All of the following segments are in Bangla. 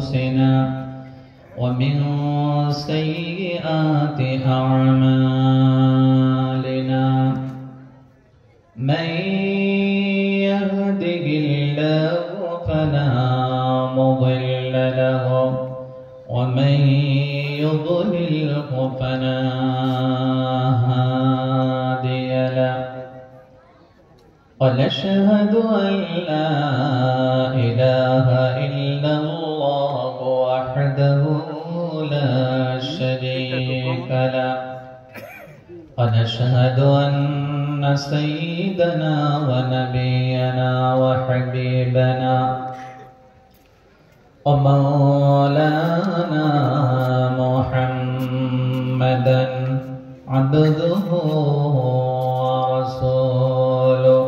أنفسنا ومن سيئات أعمالنا من يهده الله فلا مضل له ومن يضلله فلا هادي له ونشهد أن لا إله إلا الله وحده لا شريك له ونشهد أن سيدنا ونبينا وحبيبنا ومولانا محمدا عبده ورسوله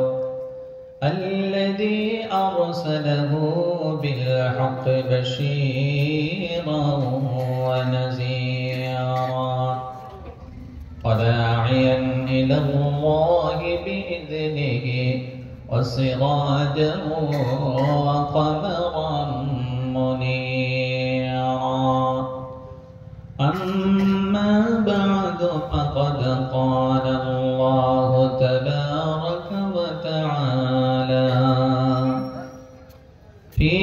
الذي أرسله بالحق بشيرا ونذيرا وداعيا إلى الله بإذنه وسراجا وقمرا منيرا أما بعد فقد قال الله تبارك وتعالى في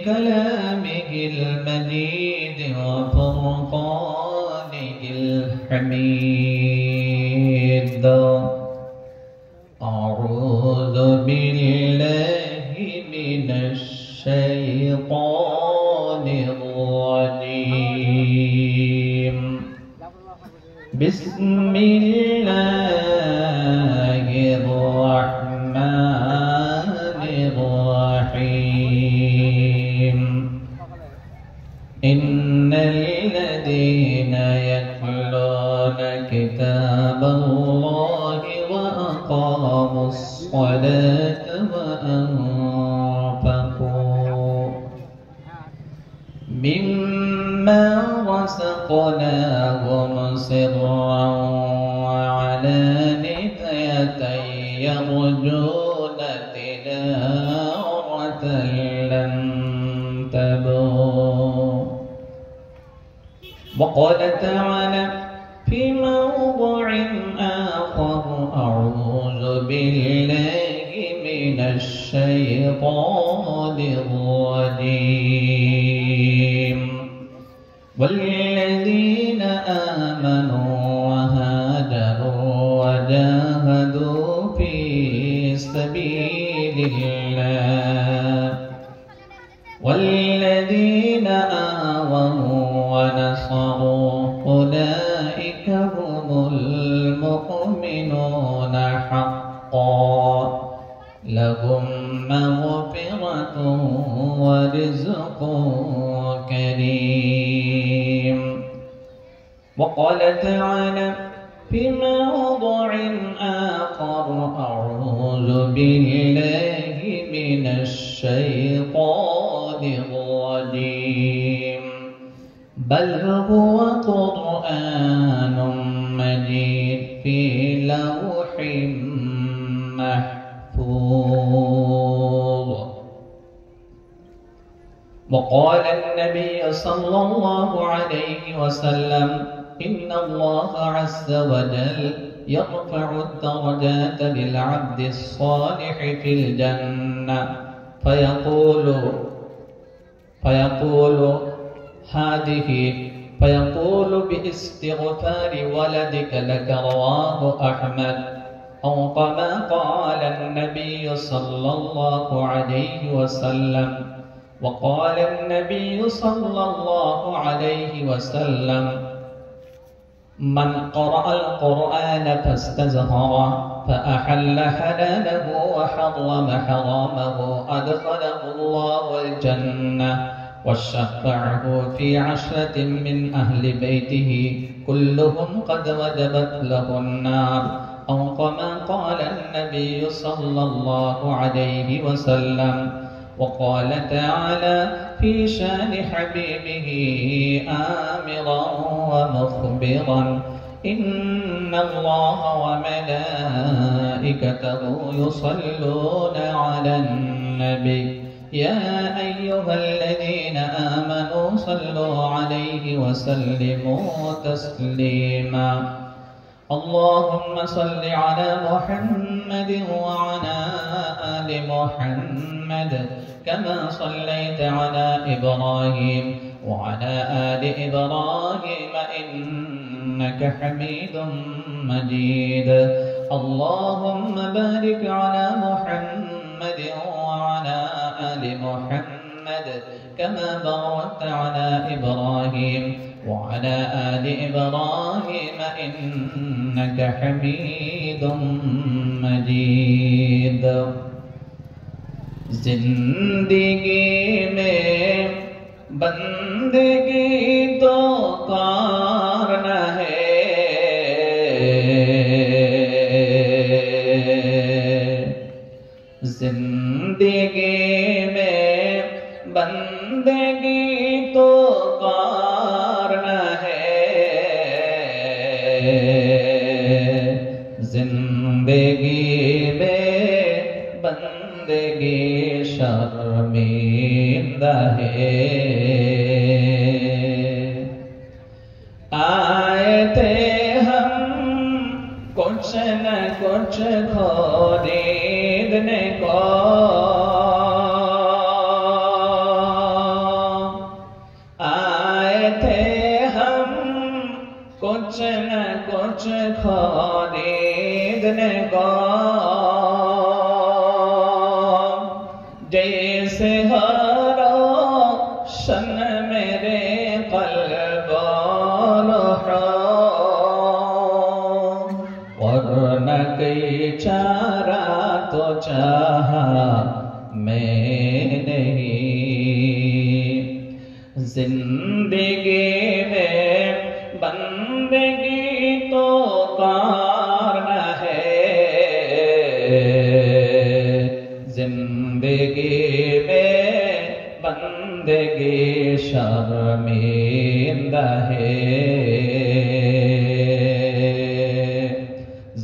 كلامه المجيد وفرقانه الحميد أعوذ بالله من الشيطان الرجيم بسم الله الرحمن الرحيم إن الذين يتلون كتاب الله وأقاموا الصلاة وأنفقوا مما رزقناهم سرا وعلانية يرجون تجارة لن تبور وقال تعالى في موضع آخر أعوذ بالله من الشيطان الرجيم والذين آمنوا وهاجروا وجاهدوا في سبيل الله والذين آووا ونصروا أولئك هم المؤمنون حقا لهم مغفرة ورزق كريم وقال تعالى في موضع آخر أعوذ بالله من الشيطان الرجيم بل هو قرآن مجيد في لوح محفوظ وقال النبي صلى الله عليه وسلم إن الله عز وجل يرفع الدرجات للعبد الصالح في الجنة فيقول باستغفار ولدك لك رواه أحمد أو كما قال النبي صلى الله عليه وسلم وقال النبي صلى الله عليه وسلم من قرأ القرآن فاستزهر فأحل حلاله وحرم حرامه أدخله الله الجنة وشفعه في 10 من أهل بيته كلهم قد وجبت له النار أو كما قال النبي صلى الله عليه وسلم وقال تعالى في شان حبيبه آمرا ومخبرا إن الله وملائكته يصلون على النبي يا أيها الذين صلوا عليه وسلموا تسليما اللهم صل على محمد وعلى آل محمد كما صليت على إبراهيم وعلى آل إبراهيم إنك حميد مجيد اللهم بارك على محمد وعلى آل محمد كما باركت على إبراهيم وعلى آل إبراهيم إنك حميد مجيد जिंदगी में बंदगी तो कारण है जिंदगी में बंदगी तो कारण है जिंदगी में बंदगी शर्मिंदा है आए थे हम कुछ न कुछ खरीदने को आए थे हम कुछ न कुछ खरीदने को जैसे हरो शन मेरे कल्बो वरन कई चारा तो चाहा मैं नहीं जिंदगी में बंदगी तो कारण है जिंदगी में बंदगी शर्मिंदा है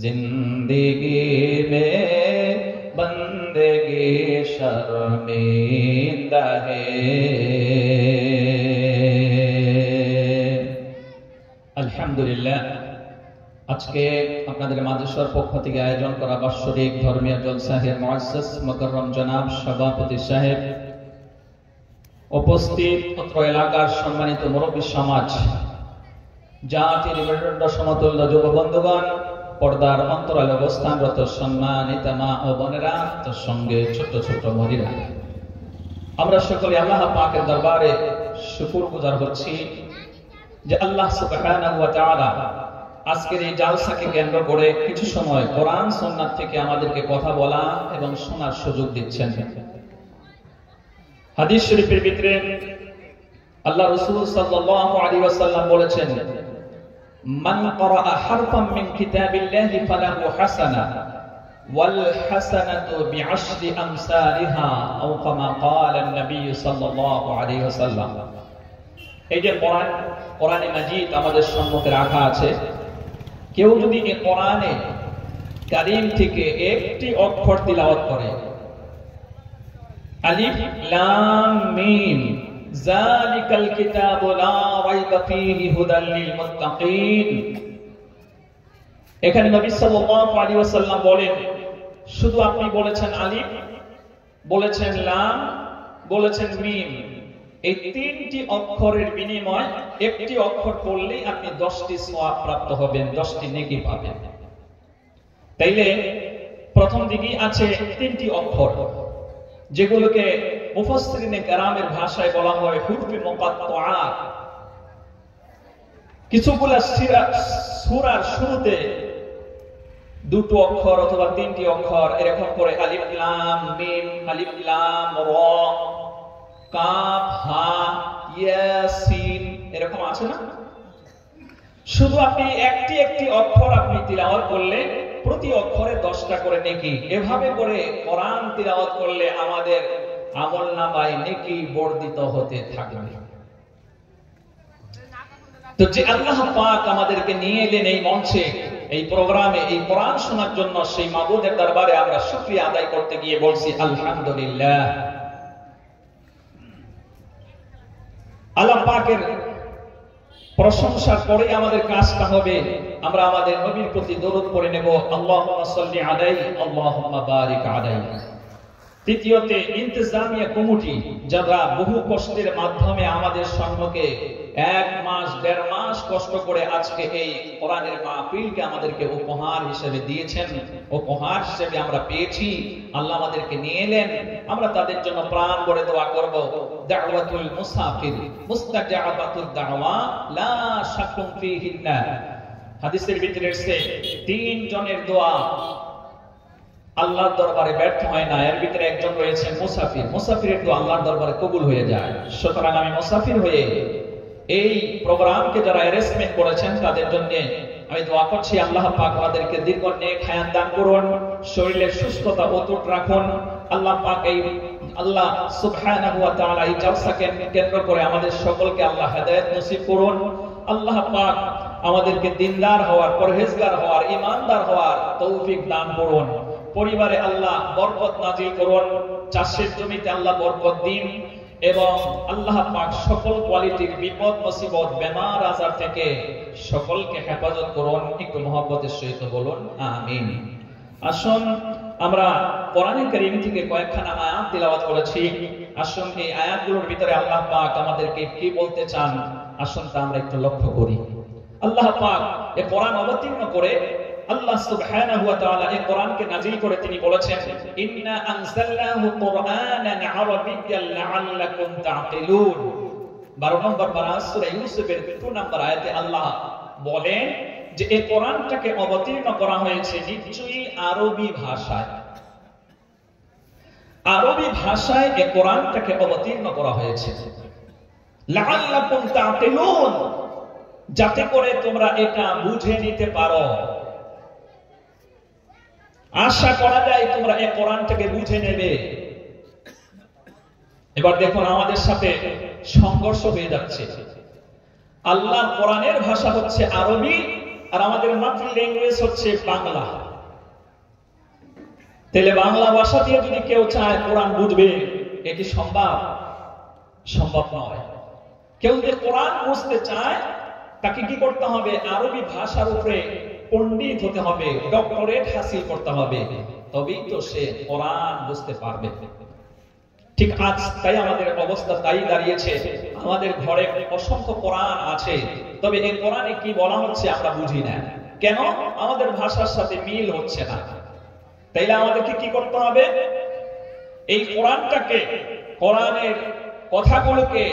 जिंदगी में बंदगी शर्मिंदा है আলহামদুলিল্লাহ আজকে আপনাদের মাদ্রাসার পক্ষ থেকে আয়োজন করা বাৎসরিক ধর্মীয় জলসাহের মুআসসাস মুকাররম জনাব সভাপতি সাহেব উপস্থিত অত্র এলাকার সম্মানিত মুরব্বী সমাজ জাতির মেরুদণ্ড সমতুল্য যুব বন্ধুগণ পর্দার অন্তরালে অবস্থানরত সম্মানিত মা ও বোনেরা তার সঙ্গে ছোট ছোট মহিলা আমরা সকলে আল্লাহ পাকের দরবারে শুকরগুজার হচ্ছি যে আল্লাহ সুবহানাহু ওয়া তাআলা আজকের এই জালসাকে কেন্দ্র করে কিছু সময় কোরআন সুন্নাত থেকে আমাদেরকে কথা বলা এবং শোনার সুযোগ দিচ্ছেন হাদিস শরীফের ভিতরে আল্লাহ রাসূল সাল্লাল্লাহু আলাইহি ওয়াসাল্লাম বলেছেন মান ক্বারাআ হারফাম মিন কিতাবিল্লাহি ফালাহু হাসানা ওয়াল হাসানাতু বিআশরি আমসালিহা আও কামা ক্বালা an-নবী সাল্লাল্লাহু আলাইহি ওয়াসাল্লাম এই যে কোরআনে মাজিদ আমাদের সম্মুখে রাখা আছে কেউ যদি এই কোরআনে কারীম থেকে একটি অক্ষর তিলাওয়াত করে আলিফ লাম মিম যালিকাল কিতাবু লা রাইবা ফীহি হুদাল লিল মুত্তাকিন এখানে নবী সাল্লাল্লাহু আলাইহি ওয়াসাল্লাম বলেন শুধু আপনি বলেছেন আলিফ বলেছেন লাম বলেছেন মিম এই তিনটি অক্ষরের বিনিময় একটি অক্ষর পড়লেই আপনি 10টি সওয়াব প্রাপ্ত হবেন 10টি নেকি পাবেন তাইলে প্রথম দিকেই আছে তিনটি অক্ষর যেগুলোকে মুফাসসিরিনে কেরামের ভাষায় বলা হয় হুরফে মুকাত্তাআত কিছুগুলো সূরার শুরুতে দুটো অক্ষর অথবা তিনটি অক্ষর এরকম করে আলিফ লাম মিম আলিফ লাম র কাফ হা ইয়াসিন এরকম আছে না শুধু আপনি একটি একটি অক্ষর আপনি তিলাওয়াত করলে প্রতি অক্ষরে 10টা করে নেকি এভাবে করে কোরআন তিলাওয়াত করলে আমাদের আমলনামায় নেকি বর্ধিত হতে থাকবে তো যে আল্লাহ পাক আমাদেরকে নিয়ে এলেন এই মঞ্চে এই প্রোগ্রামে এই কোরআন শোনার জন্য সেই মাবুদের দরবারে আমরা শুকরিয়া আদায় করতে গিয়ে বলছি আলহামদুলিল্লাহ আল্লাহ পাক পাকের প্রশংসার পরে আমাদের কাজটা হবে আমরা আমাদের নবীর প্রতি দরুদ পড়ে নেব, আল্লাহুম্মা সাল্লি আলাইহি আল্লাহুম্মা বারিক আলাইহি। তৃতীয়তে ইন্তেজামিয়া কমিটি যারা বহু কষ্টের মাধ্যমে আমাদের সম্মুখে 1 মাস 1.5 মাস কষ্ট করে আজকে এই কোরআনের মাহফিলকে আমাদেরকে উপহার হিসেবে দিয়েছেন, উপহার হিসেবে আমরা পেয়েছি, আল্লাহ আমাদেরকে নিয়ে এলেন, আমরা তাদের জন্য প্রাণ ভরে দোয়া করব। দাওয়াতুল মুসাফির মুস্তাজাবাতুদ দাওয়া লা শাকুম ফিহিন্না, হাদিসের ভিতরে এসেছে 3 জনের দোয়া আল্লাহর দরবারে ব্যর্থ হয় না, এর ভিতরে একজন রয়েছেন মুসাফির। মুসাফিরের দোয়া আল্লাহর দরবারে কবুল হয়ে যায়। সুতরাং আমি মুসাফির হয়ে এই প্রোগ্রামকে যারা অ্যারেঞ্জমেন্ট করেছেন তাদের জন্য আমি দোয়া করছি, আল্লাহ পাক আমাদেরকে দীর্ঘ নেক হায়াত দান করুন, শরীরের সুস্থতা অটুট রাখুন। আল্লাহ পাক আল্লাহ সুবহানাহু ওয়া তাআলা এই জালসাকে কেন্দ্র করে আমাদের সকলকে আল্লাহ হেদায়েত নসিব করুন। আল্লাহ পাক আমাদেরকে দিনদার হওয়ার, পরহেজগার হওয়ার, ঈমানদার হওয়ার তৌফিক দান করুন। পরিবারে আল্লাহ বরকত নাজিল করুন, চাষের জমিতে আল্লাহ বরকত দিন এবং আল্লাহ পাক সকল কোয়ালিটির বিপদ মুসিবত বেমার আজার থেকে সকলকে হেফাজত করুন। একটু মহব্বতের সহিত বলুন আমিন। আসুন আমরা কোরআনে কারীম থেকে কয়েকখানা আয়াত তিলাওয়াত করেছি, আসুন এই আয়াতগুলোর ভিতরে আল্লাহ পাক আমাদেরকে কি বলতে চান আসুন তা আমরা একটু লক্ষ্য করি। আল্লাহ পাক এই কোরআন অবতীর্ণ করে আল্লাহ সুবহানাহু ওয়া তাআলা এই কোরআনকে নাযিল করে তিনি বলেছেন, ইন্না আনজালনাহু কুরআনান আরাবিয়্যান লাআল্লাকুম তা'কিলুন। 12 নম্বর পারা সূরা ইউসুফের 2 নম্বর আয়াতে আল্লাহ বলেন যে এই কোরআনটাকে অবতীর্ণ করা হয়েছে নিশ্চয়ই আরবি ভাষায়। আরবি ভাষায় এই কোরআনটাকে অবতীর্ণ করা হয়েছে লাআল্লাকুম তা'কিলুন, যাতে করে তোমরা এটা বুঝে নিতে পারো। আশা করা যায় তোমরা এই কোরআনটাকে বুঝে নেবে। এবার দেখুন আমাদের সাথে সংঘর্ষ হয়ে যাচ্ছে। আল্লাহর কোরআনের ভাষা হচ্ছে আরবি আর আমাদের মাতৃ ল্যাঙ্গুয়েজ হচ্ছে বাংলা। তাহলে বাংলা ভাষা দিয়ে যদি কেউ চায় কোরআন বুঝবে, এটি সম্ভব? সম্ভব নয়। কেউ যদি কোরআন বুঝতে চায় তাকে কি করতে হবে? আরবি ভাষার উপরে পণ্ডিত হতে হবে, ডক্টরেট হাসিল করতে হবে, তবেই তো সে কোরআন বুঝতে পারবে। ঠিক আজ তাই আমাদের অবস্থা তাই দাঁড়িয়েছে। আমাদের ঘরে অসংখ্য কোরআন আছে, তবে এই কোরআনে কি বলা হচ্ছে আমরা বুঝি না। কেন? আমাদের ভাষার সাথে মিল হচ্ছে না। তাইলে আমাদেরকে কি করতে হবে? এই কোরআনটাকে, কোরআনের কথাগুলোকে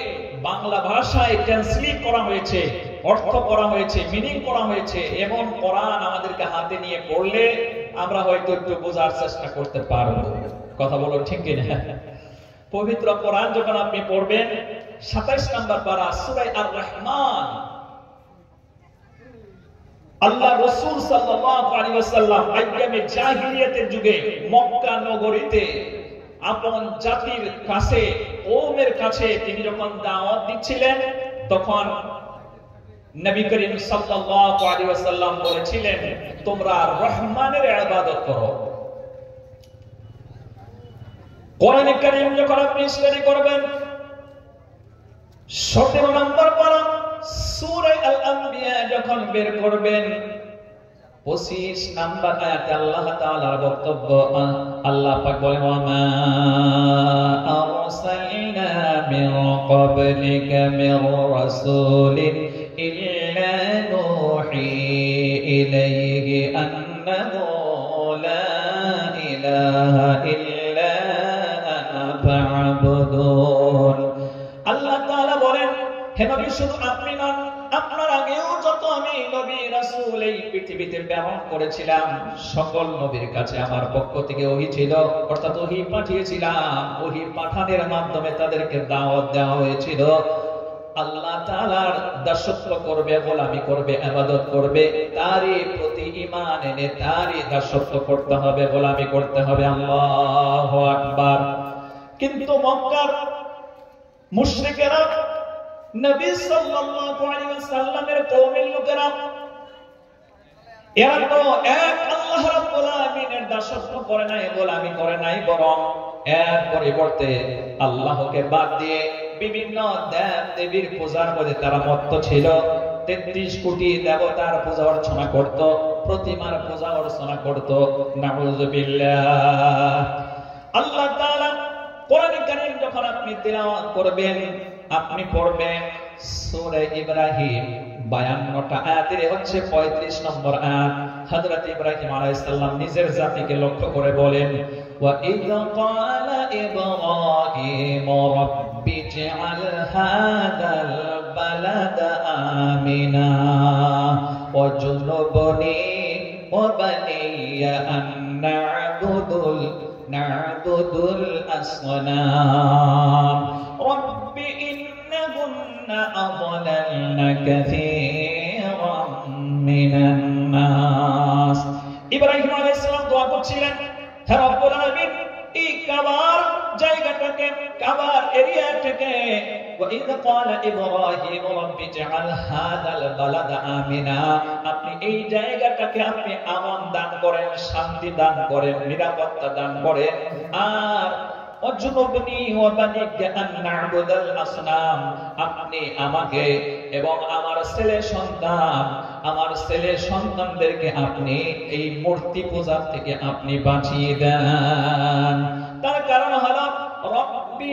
বাংলা ভাষায় ট্রান্সলেট করা হয়েছে, অর্থ করা হয়েছে, মিনিং করা হয়েছে, এবং কোরআন আমাদেরকে হাতে নিয়ে পড়লে আমরা হয়তো একটু বোঝার চেষ্টা করতে পারবো। কথা বলো ঠিক কিনা? পবিত্র কোরআন যখন আপনি পড়বেন 27 নম্বর পারা সূরা আর রহমান, আল্লাহ রাসূল সাল্লাল্লাহু আলাইহি ওয়াসাল্লাম আইয়ামে জাহিলিয়াতের যুগে মক্কা নগরীতে আপন জাতির কাছে, কওমের কাছে তিনি যখন দাওয়াত দিচ্ছিলেন তখন নবী করিম সাল্লাল্লাহু আলাইহি ওয়াসাল্লাম বলেছিলেন তোমরা রহমানের ইবাদত করো। কোরআনে কারীম যখন আপনি স্টাডি করবেন 17 নম্বর পারা সূরা আল আম্বিয়া যখন বের করবেন 25 নম্বর আয়াতে আল্লাহ তাআলার বক্তব্য, আল্লাহ পাক বলেন ওয়ামা আরসালনা মিন ক্বাবলিকা মির রাসূলিন ইল্লা নূহি ইলাইহি আন্নাহু লা ইলাহা ইল্লা আনা ফা'বুদুন। আল্লাহ তাআলা বলেন হে নবী শুধু আপনি নন, আপনার আগেও যত আমি নবী রাসূল এই পৃথিবীতে প্রেরণ করেছিলাম সকল নবীর কাছে আমার পক্ষ থেকে ওহী ছিল, অর্থাৎ ওহী পাঠিয়েছিলাম। ওহী পাঠানোর মাধ্যমে তাদেরকে দাওয়াত দেওয়া হয়েছিল আল্লাহ তাআলার দাসত্ব করবে, গোলামি করবে, ইবাদত করবে, তারই প্রতি ঈমান এনে তারই দাসত্ব করতে হবে, গোলামি করতে হবে। আল্লাহু আকবার। কিন্তু মক্কার মুশরিকেরা, নবী সাল্লাল্লাহু আলাইহি ওয়াসাল্লামের কওমের লোকেরা, এরা তো এক আল্লাহ রাব্বুল আলামিনের দাসত্ব করে নাই, গোলামি করে নাই, বরং এর পরিবর্তে আল্লাহকে বাদ দিয়ে বিভিন্ন দেব দেবীর পূজার মধ্যে তারা মত্ত ছিল। 33 কোটি দেবতার পূজা অর্চনা করত, প্রতিমার পূজা অর্চনা করত। নাউযুবিল্লাহ। আল্লাহ তাআলা কোরআনে কারীম যখন আপনি তিলাওয়াত করবেন, আপনি পড়বেন সূরা ইব্রাহিম 52টা আয়াতের হচ্ছে 35 নম্বর আয়াত। হযরত ইব্রাহিম আলাইহিস সালাম নিজের জাতিকে লক্ষ্য করে বলেন, ওয়া ইয ক্বালা ইব্রাহিম রাব্বি ইজআল হাযাল বালাদা আমিনা ওয়াজনুবনি ওয়া বানিয়া আন না'বুদুল আসনাম রাব্বি ইন্নাহুন্না আযলালনা কাসীরাম মিনান নাস। ইব্রাহিম আলাইহিস সালাম দোয়া করছিলেন, হে রব্বুল আলামিন, এই কাবার জায়গাটাকে, কাবার এরিয়াটাকে, ওয়া ইয ক্বালা ইব্রাহিম রাব্বি ইজআল হাযাল বালাদা আমিনা, আপনি এই জায়গাটাকে আপনি আমান দান করেন, শান্তি দান করেন, নিরাপত্তা দান করেন। আর ওয়াজনুবনি ওয়া বানিয়া আন না'বুদাল আসনাম, আপনি আমাকে এবং আমার ছেলে সন্তানদেরকে আপনি এই মূর্তি পূজা থেকে আপনি বাঁচিয়ে দেন। তার কারণ হলো রব্বি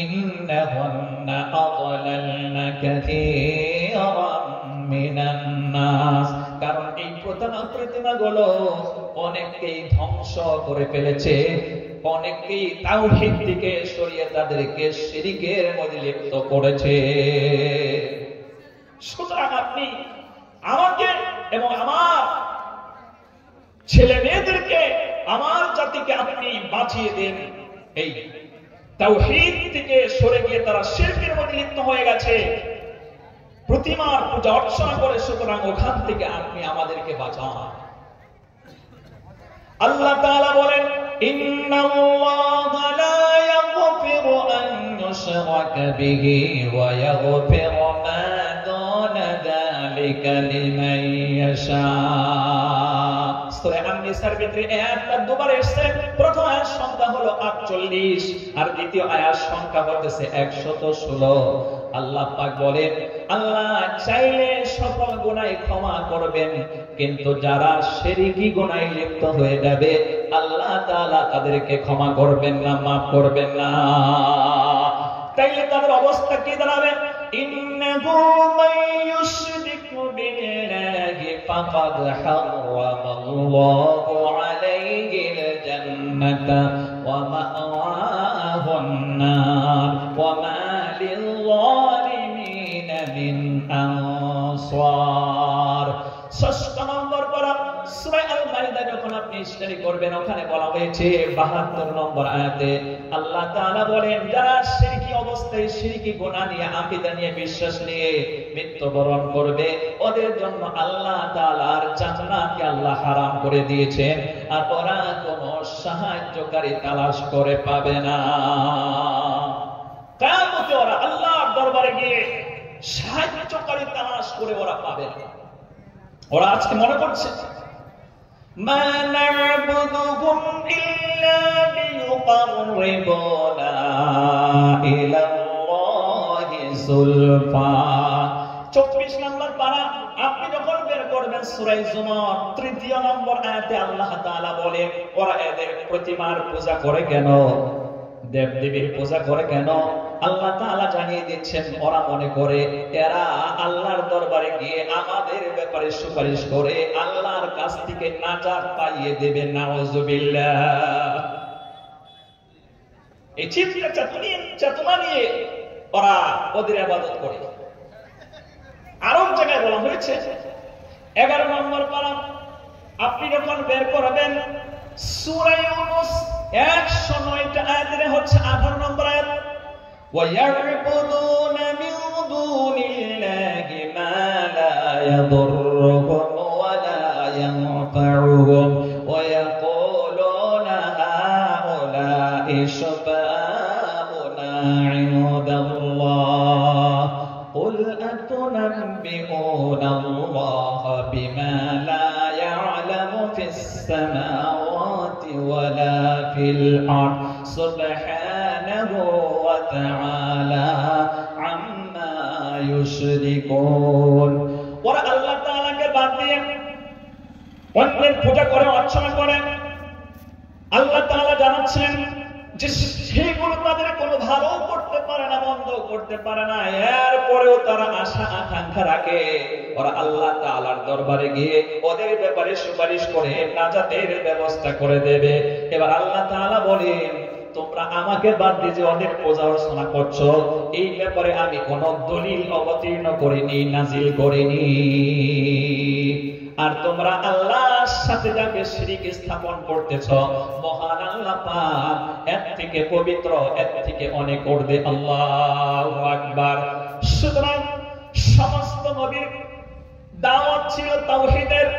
ইন্নাহুন্না আযলালনা কাসীরাম মিনান নাস, কারণ এই প্রতিমাগুলো অনেককেই ধ্বংস করে ফেলেছে, অনেককেই তাওহীদ থেকে সরিয়ে তাদেরকে শিরকের মধ্যে লিপ্ত করেছে। সুতরাং আপনি আমাকে এবং আমার ছেলে মেয়েদেরকে, আমার জাতিকে আপনি বাঁচিয়ে দেন। এই তাওহীদ থেকে সরে গিয়ে তারা শিরকের মধ্যে লিপ্ত হয়ে গেছে, প্রতিমার পূজা অর্চনা করে, সুতরাং ওখান থেকে আপনি আমাদেরকে বাঁচান। আল্লাহ তাআলা বলেন, ইন্নাল্লাহা লা ইয়াগফিরু আন ইউশরাকা বিহি ওয়া ইয়াগফিরু মা দুনা যালিকা লিমান ইয়াশা। সূরা আন-নিসার ভিতরে আয়াতটা দুবার এসেছে। প্রথম আয়াত সংখ্যা হলো 48 আর দ্বিতীয় আয়াত সংখ্যা হচ্ছে 116। আল্লাহ পাক বলেন, আল্লাহ চাইলে সকল গুনাহ ক্ষমা করবেন, কিন্তু যারা শিরকি গুনাহে লিপ্ত হয়ে যাবে আল্লাহ তাআলা তাদেরকে ক্ষমা করবেন না, মাফ করবেন না। তাইলে তাদের অবস্থা কি দাঁড়াবে? ইন্নাহু মান ইউশরিকু বিল্লাহি ফাকাদ হারামাল্লাহু আলাইহিল জান্নাতা ওয়া মা'ওয়াহুন নার ওয়া মা লিল-যালিমিন মিন আনসার। 6 নম্বর পারা সূরা আল-মাইদা যখন আপনি স্টাডি করবেন, ওখানে বলা হয়েছে 72 নম্বর আয়াতে আল্লাহ তাআলা বলেন, যারা শিরকি অবস্থায় শিরকি গুনাহ নিয়ে, আকীদা নিয়ে, বিশ্বাস নিয়ে মৃত্যুবরণ করবে, ওদের জন্য আল্লাহ তাআলার জান্নাতকে আল্লাহ হারাম করে দিয়েছেন, আর ওরা কোনো সাহায্যকারী তালাশ করে পাবে না। কিয়ামতে ওরা আল্লাহর দরবারে গিয়ে সাহায্যকারী তালাশ করে ওরা পাবে না। ওরা আজকে মনে করছে, মা না'বুদুহুম ইল্লা লিয়ুকাররিবুনা ইলাল্লাহি যুলফা। 24 নম্বর পারা আপনি যখন বের করবেন সূরা জুমার 3 নম্বর আয়াতে আল্লাহ তাআলা বলেন, ওরা এদের প্রতিমার পূজা করে কেন, দেবদেবীর পূজা করে কেন? আল্লাহ তাআলা জানিয়ে দিচ্ছেন, ওরা মনে করে এরা আল্লাহর দরবারে গিয়ে আমাদের ব্যাপারে সুপারিশ করে আল্লাহর কাছ থেকে নাজাত পাইয়ে দেবে। নাউযুবিল্লাহ। এই চিন্তা চেতনা নিয়ে ওরা ওদের ইবাদত করে। আরো জায়গায় বলা হয়েছে 11 নম্বর পারা আপনি যখন বের করবেন সূরা ইউনূস 109টা আয়াতের হচ্ছে 18 নম্বর আয়াত, وَيَعْبُدُونَ مِن دُونِ اللَّهِ مَا لَا يَضُرُّهُمْ وَلَا يَنفَعُهُمْ وَيَقُولُونَ هَؤُلَاءِ شُفَعَاؤُنَا عِندَ اللَّهِ قُلْ أَتُنَبِّئُونَ اللَّهَ بِمَا لَا يَعْلَمُ فِي السَّمَاوَاتِ وَلَا فِي الْأَرْضِ سُبْحَانَهُ সুবহানাহু ওয়া তাআলা আম্মা ইউশরিকুন। ওরা আল্লাহ তাআলাকে বাদ দিয়ে অন্যের পূজা করে, অর্চনা করে। আল্লাহ তাআলা জানাচ্ছেন যে সেগুলো তাদের কোনো ভালো করতে পারে না, মন্দ করতে পারে না, এরপরেও তারা আশা আকাঙ্ক্ষা রাখে ওরা আল্লাহ তাআলার দরবারে গিয়ে ওদের ব্যাপারে সুপারিশ করে নাজাতের ব্যবস্থা করে দেবে। এবার আল্লাহ তাআলা বলেন, তোমরা আমাকে বাদ দিয়ে যে ওদের পূজা অর্চনা করছো, এই ব্যাপারে আমি কোনো দলিল অবতীর্ণ করিনি, নাজিল করিনি। আর তোমরা আল্লাহর সাথে যাকে শিরিক স্থাপন করতেছ, মহান আল্লাহ পাক এর থেকে পবিত্র, এর থেকে অনেক ঊর্ধ্বে। আল্লাহু আকবার। সুতরাং সমস্ত নবীর দাওয়াত ছিল তাওহীদের।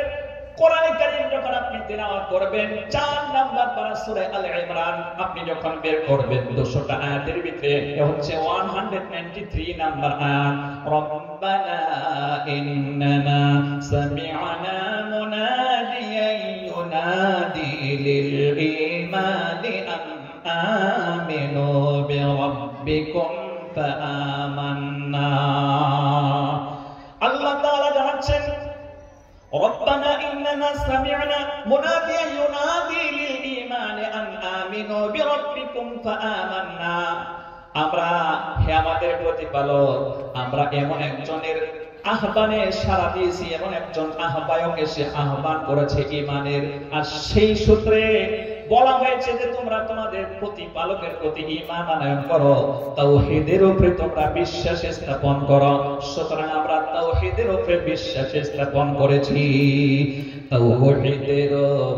কোরআনে কারীম যখন আপনি তিলাওয়াত করবেন, 4 নাম্বার পারা সূরা আল ইমরান আপনি যখন বের করবেন, 200টা আয়াতের ভিতরে হচ্ছে 193 নাম্বার আয়াত, রব্বানা ইন্নানা সামি'না মুনাদিয়ান ইউনাদি লিল ঈমানি আন আমিনু বিরাব্বিকুম ফাআমান্না। আল্লাহ তাআলা জানাচ্ছেন, ربنا إننا سمعنا مناديا ينادي للإيمان أن آمنوا بربكم فآمنا। আমরা হে আমাদের প্রতিপালক, আমরা এমন একজনের আহ্বানে সাড়া দিয়েছি, এমন একজন আহ্বায়ক এসে আহ্বান করেছে ঈমানের, আর সেই সূত্রে বলা হয়েছে যে তোমরা তোমাদের প্রতিপালকের প্রতি ঈমান আনয়ন করো, তাওহীদের উপরে তোমরা বিশ্বাস স্থাপন করো। সুতরাং আমরা তাওহীদের উপরে বিশ্বাস স্থাপন করেছি। তাওহীদের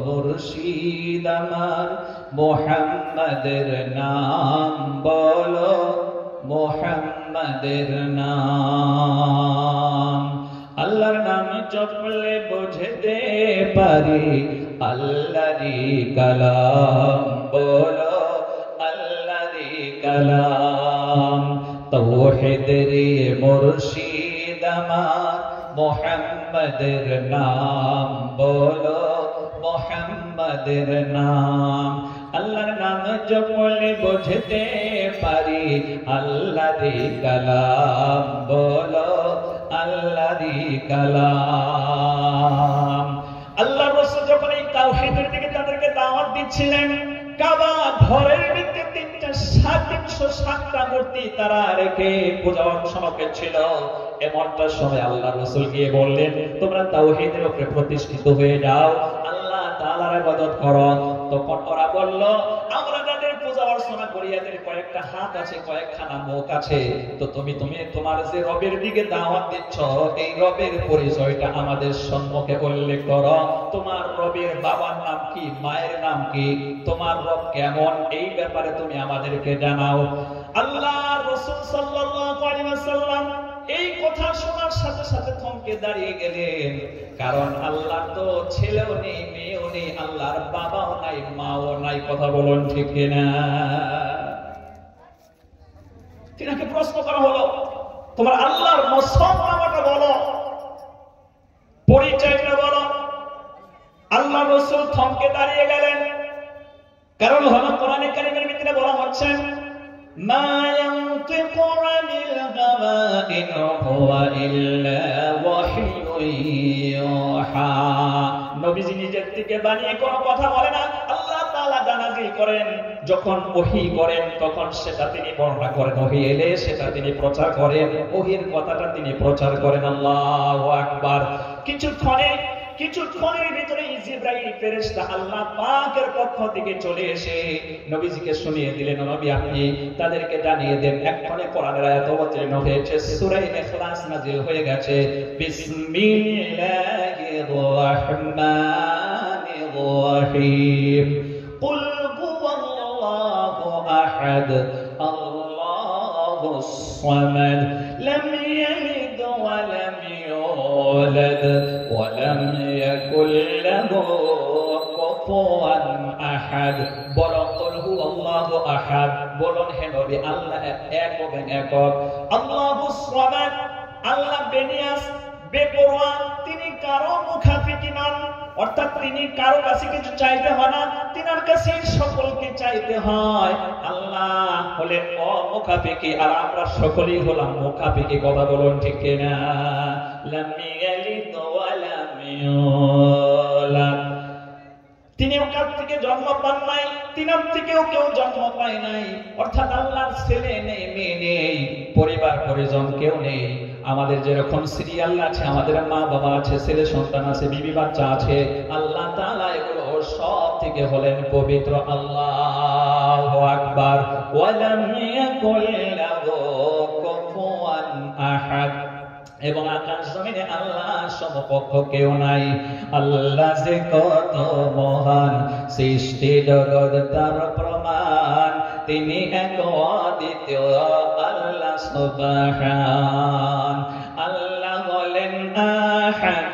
মুর্শিদ আমার মুহাম্মাদের নাম বলো, মুহাম্মাদের নাম। আল্লাহর নাম জপলে বুঝতে পারি আল্লাহরই কালাম বলো, আল্লাহরই কালাম। তাওহীদের মুর্শিদ আমার মুহাম্মাদের নাম বলো, মুহাম্মাদের নাম। আল্লাহর নাম জপলে বুঝতে পারি আল্লাহরই কালাম বলো, আল্লাহরই কালাম। আল্লাহর রাসূল যখন এই তাওহীদের দিকে তাদেরকে দাওয়াত দিচ্ছিলেন, কাবা ঘরের ভিতরে 307টা মূর্তি তারা রেখে পূজা অর্চনা করছিল। এমনটা সময় আল্লাহর রাসূল গিয়ে বললেন, তোমরা তাওহীদের উপরে প্রতিষ্ঠিত হয়ে যাও, আল্লাহ তাআলার ইবাদত করো। তখন ওরা বলল, আমরা যাদের পূজা অর্চনা করি এদের কয়েকটা হাত আছে, কয়েকখানা মুখ আছে, তো তুমি তোমার যে রবের দিকে দাওয়াত দিচ্ছ, এই রবের পরিচয়টা আমাদের সম্মুখে উল্লেখ করো। তোমার রবের বাবার নাম কি, মায়ের নাম কি, তোমার রব কেমন, এই ব্যাপারে তুমি আমাদেরকে জানাও। আল্লাহর রাসূল সাল্লাল্লাহু আলাইহি ওয়াসাল্লাম এই কথা শোনার সাথে সাথে থমকে দাঁড়িয়ে গেলেন। কারণ আল্লাহ তো ছেলেও নেই, মেয়েও নেই, আল্লাহর বাবাও নাই, মাও নাই। কথা বলুন ঠিক কিনা? তিনাকে প্রশ্ন করা হলো, তোমার আল্লাহর মসম নামটা বলো, পরিচয়টা বলো। আল্লাহ রাসূল থমকে দাঁড়িয়ে গেলেন। কারণ হলো কোরআনে কারীমের ভিতরে বলা হচ্ছে, মা ইয়ানতিকু আনিল হাওয়া ইন হুয়া ইল্লা ওয়াহয়ুন ইউহা। নবীজি নিজের থেকে বানিয়ে কোনো কথা বলে না, আল্লাহ তাআলা নাযিল করেন। যখন ওহী করেন তখন সেটা তিনি বর্ণনা করেন, ওহী এলে সেটা তিনি প্রচার করেন, ওহীর কথাটা তিনি প্রচার করেন। আল্লাহু আকবার। কিছুক্ষণের ভিতরে জিবরাইল ফেরেশতা আল্লাহ পাকের পক্ষ থেকে চলে এসে নবীজিকে শুনিয়ে দিলেন, নবী আপনি তাদেরকে জানিয়ে দেন এক্ষণে কোরআনের আয়াত অবতীর্ণ হয়েছে, সূরা ইখলাস নাযিল হয়ে গেছে। বিসমিল্লাহির রাহমানির রাহিম। কুল হুয়াল্লাহু আহাদ আল্লাহুস সামাদ লাম ইয়ালিদ ওয়া লাম ইউলাদ ওয়া লাম ইয়াকুল লাহু কুফুয়ান আহাদ। বলুন কুল হুয়াল্লাহু আহাদ, বলুন হে নবী আল্লাহ এক এবং একক। আল্লাহুস সামাদ, আল্লাহ বেনিয়াস, বেপরোয়া, তিনি কারো মুখাপেক্ষী নন, অর্থাৎ তিনি কারো কাছে কিছু চাইতে হয় না, তিনার কাছে সকলকে চাইতে হয়। আল্লাহ হলেন অমুখাপেক্ষী, আর আমরা সকলেই হলাম মুখাপেক্ষী। কথা বলুন ঠিক কিনা? লাম ইয়ালিদ ওয়া লাম ইউলাদ, তিনি কার থেকে জন্ম পান নাই, তিনার থেকেও কেউ জন্ম পায় নাই, অর্থাৎ আল্লাহর ছেলে নেই, মেয়ে নেই, পরিবার পরিজন কেউ নেই। আমাদের যেরকম সিরিয়াল আছে, আমাদের মা বাবা আছে, ছেলে সন্তান আছে, বিবি বাচ্চা আছে, আল্লাহ তাআলা এগুলো সব থেকে হলেন পবিত্র। আল্লাহু আকবার। ওয়ালাম ইয়াকুল লাহু কুফুয়ান আহাদ, এবং আকাশ জমিনে আল্লাহ সমকক্ষ কেউ নাই। আল্লাহ যে কত মহান, সৃষ্টি জগৎ তার প্রমাণ, তিনি এক অদ্বিতীয় আল্লাহ সুবহান। আল্লাহ বলেন আহাদ,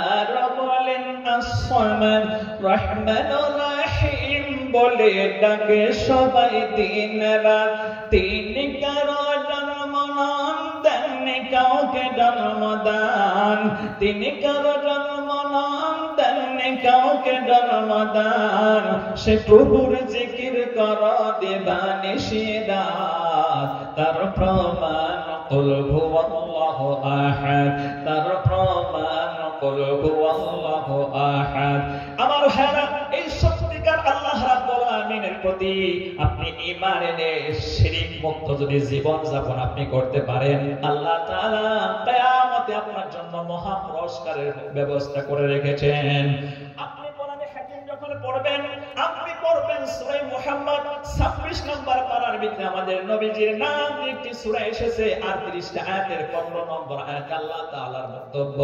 আর বলেন as-সামাদ, রহমানুর রহিম বলে ডাকে সবাই দিন রাত। তিনি কারো জন্ম নন, দেননি কাউকে জন্মদান, তিনি কারো জন্ম নন, দেননি কাউকে জন্মদান। সে প্রভুর জিকির কর দিবানিশি রাত, তার প্রমাণ কুল হুয়াল্লাহু আহাদ, তার প্রমাণ কুল হুয়াল্লাহু আহাদ। আমার ভাইরা, এই সত্যিকার আল্লাহ রাব্বুল আলামিনের প্রতি আপনি ঈমান এনে শিরক মুক্ত যদি জীবন যাপন আপনি করতে পারেন, আল্লাহ তাআলা কিয়ামতে আপনার জন্য মহা পুরস্কারের ব্যবস্থা করে রেখেছেন। আপনি কোরআনে হাকিম যখন পড়বেন, আপনি পড়বেন সূরা মুহাম্মদ 26 নম্বর পারার ভিতরে আমাদের নবীজির নাম একটি সূরা এসেছে, 38 আয়াতের 15 নম্বর আয়াত। আল্লাহ তাআলার বক্তব্য,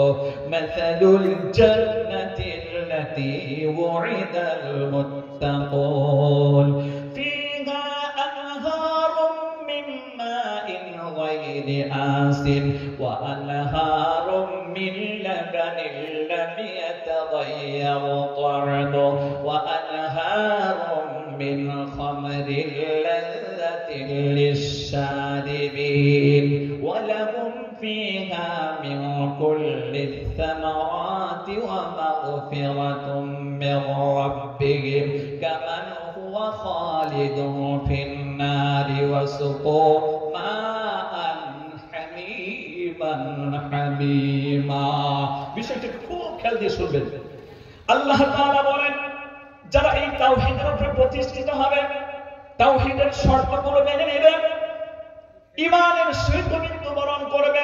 মাসালুল জান্নাতিল্লাতী ওয়াইদাল মুত্তাকুন ফিহা আনহারুম মিন মাইন গায়রি আসিন ওয়া আনহারুম মিন লাবানিন লাম ইয়াতাগায়্যার তা'আমুহু ওয়া আনহারুম মিন খামরিন লাযযাতিন লিশ-শারিবিন ওয়া লাহুম ফিহা মিন কুল্লিথ থামারাতি ওয়া মাগফিরাতুম মির রাব্বিহিম কামান হুয়া খালিদুন ফিন-নারি ওয়া সুকু মাআন হামিমান হামিমা। বিষয়টা খুব খেয়াল দিয়ে শুনবেন। আল্লাহ তাআলা বলেন, যারা এই তাওহীদের উপরে প্রতিষ্ঠিত হবে, তাওহীদের শর্তগুলো মেনে নেবে, ঈমানের সহিত মৃত্যুবরণ করবে।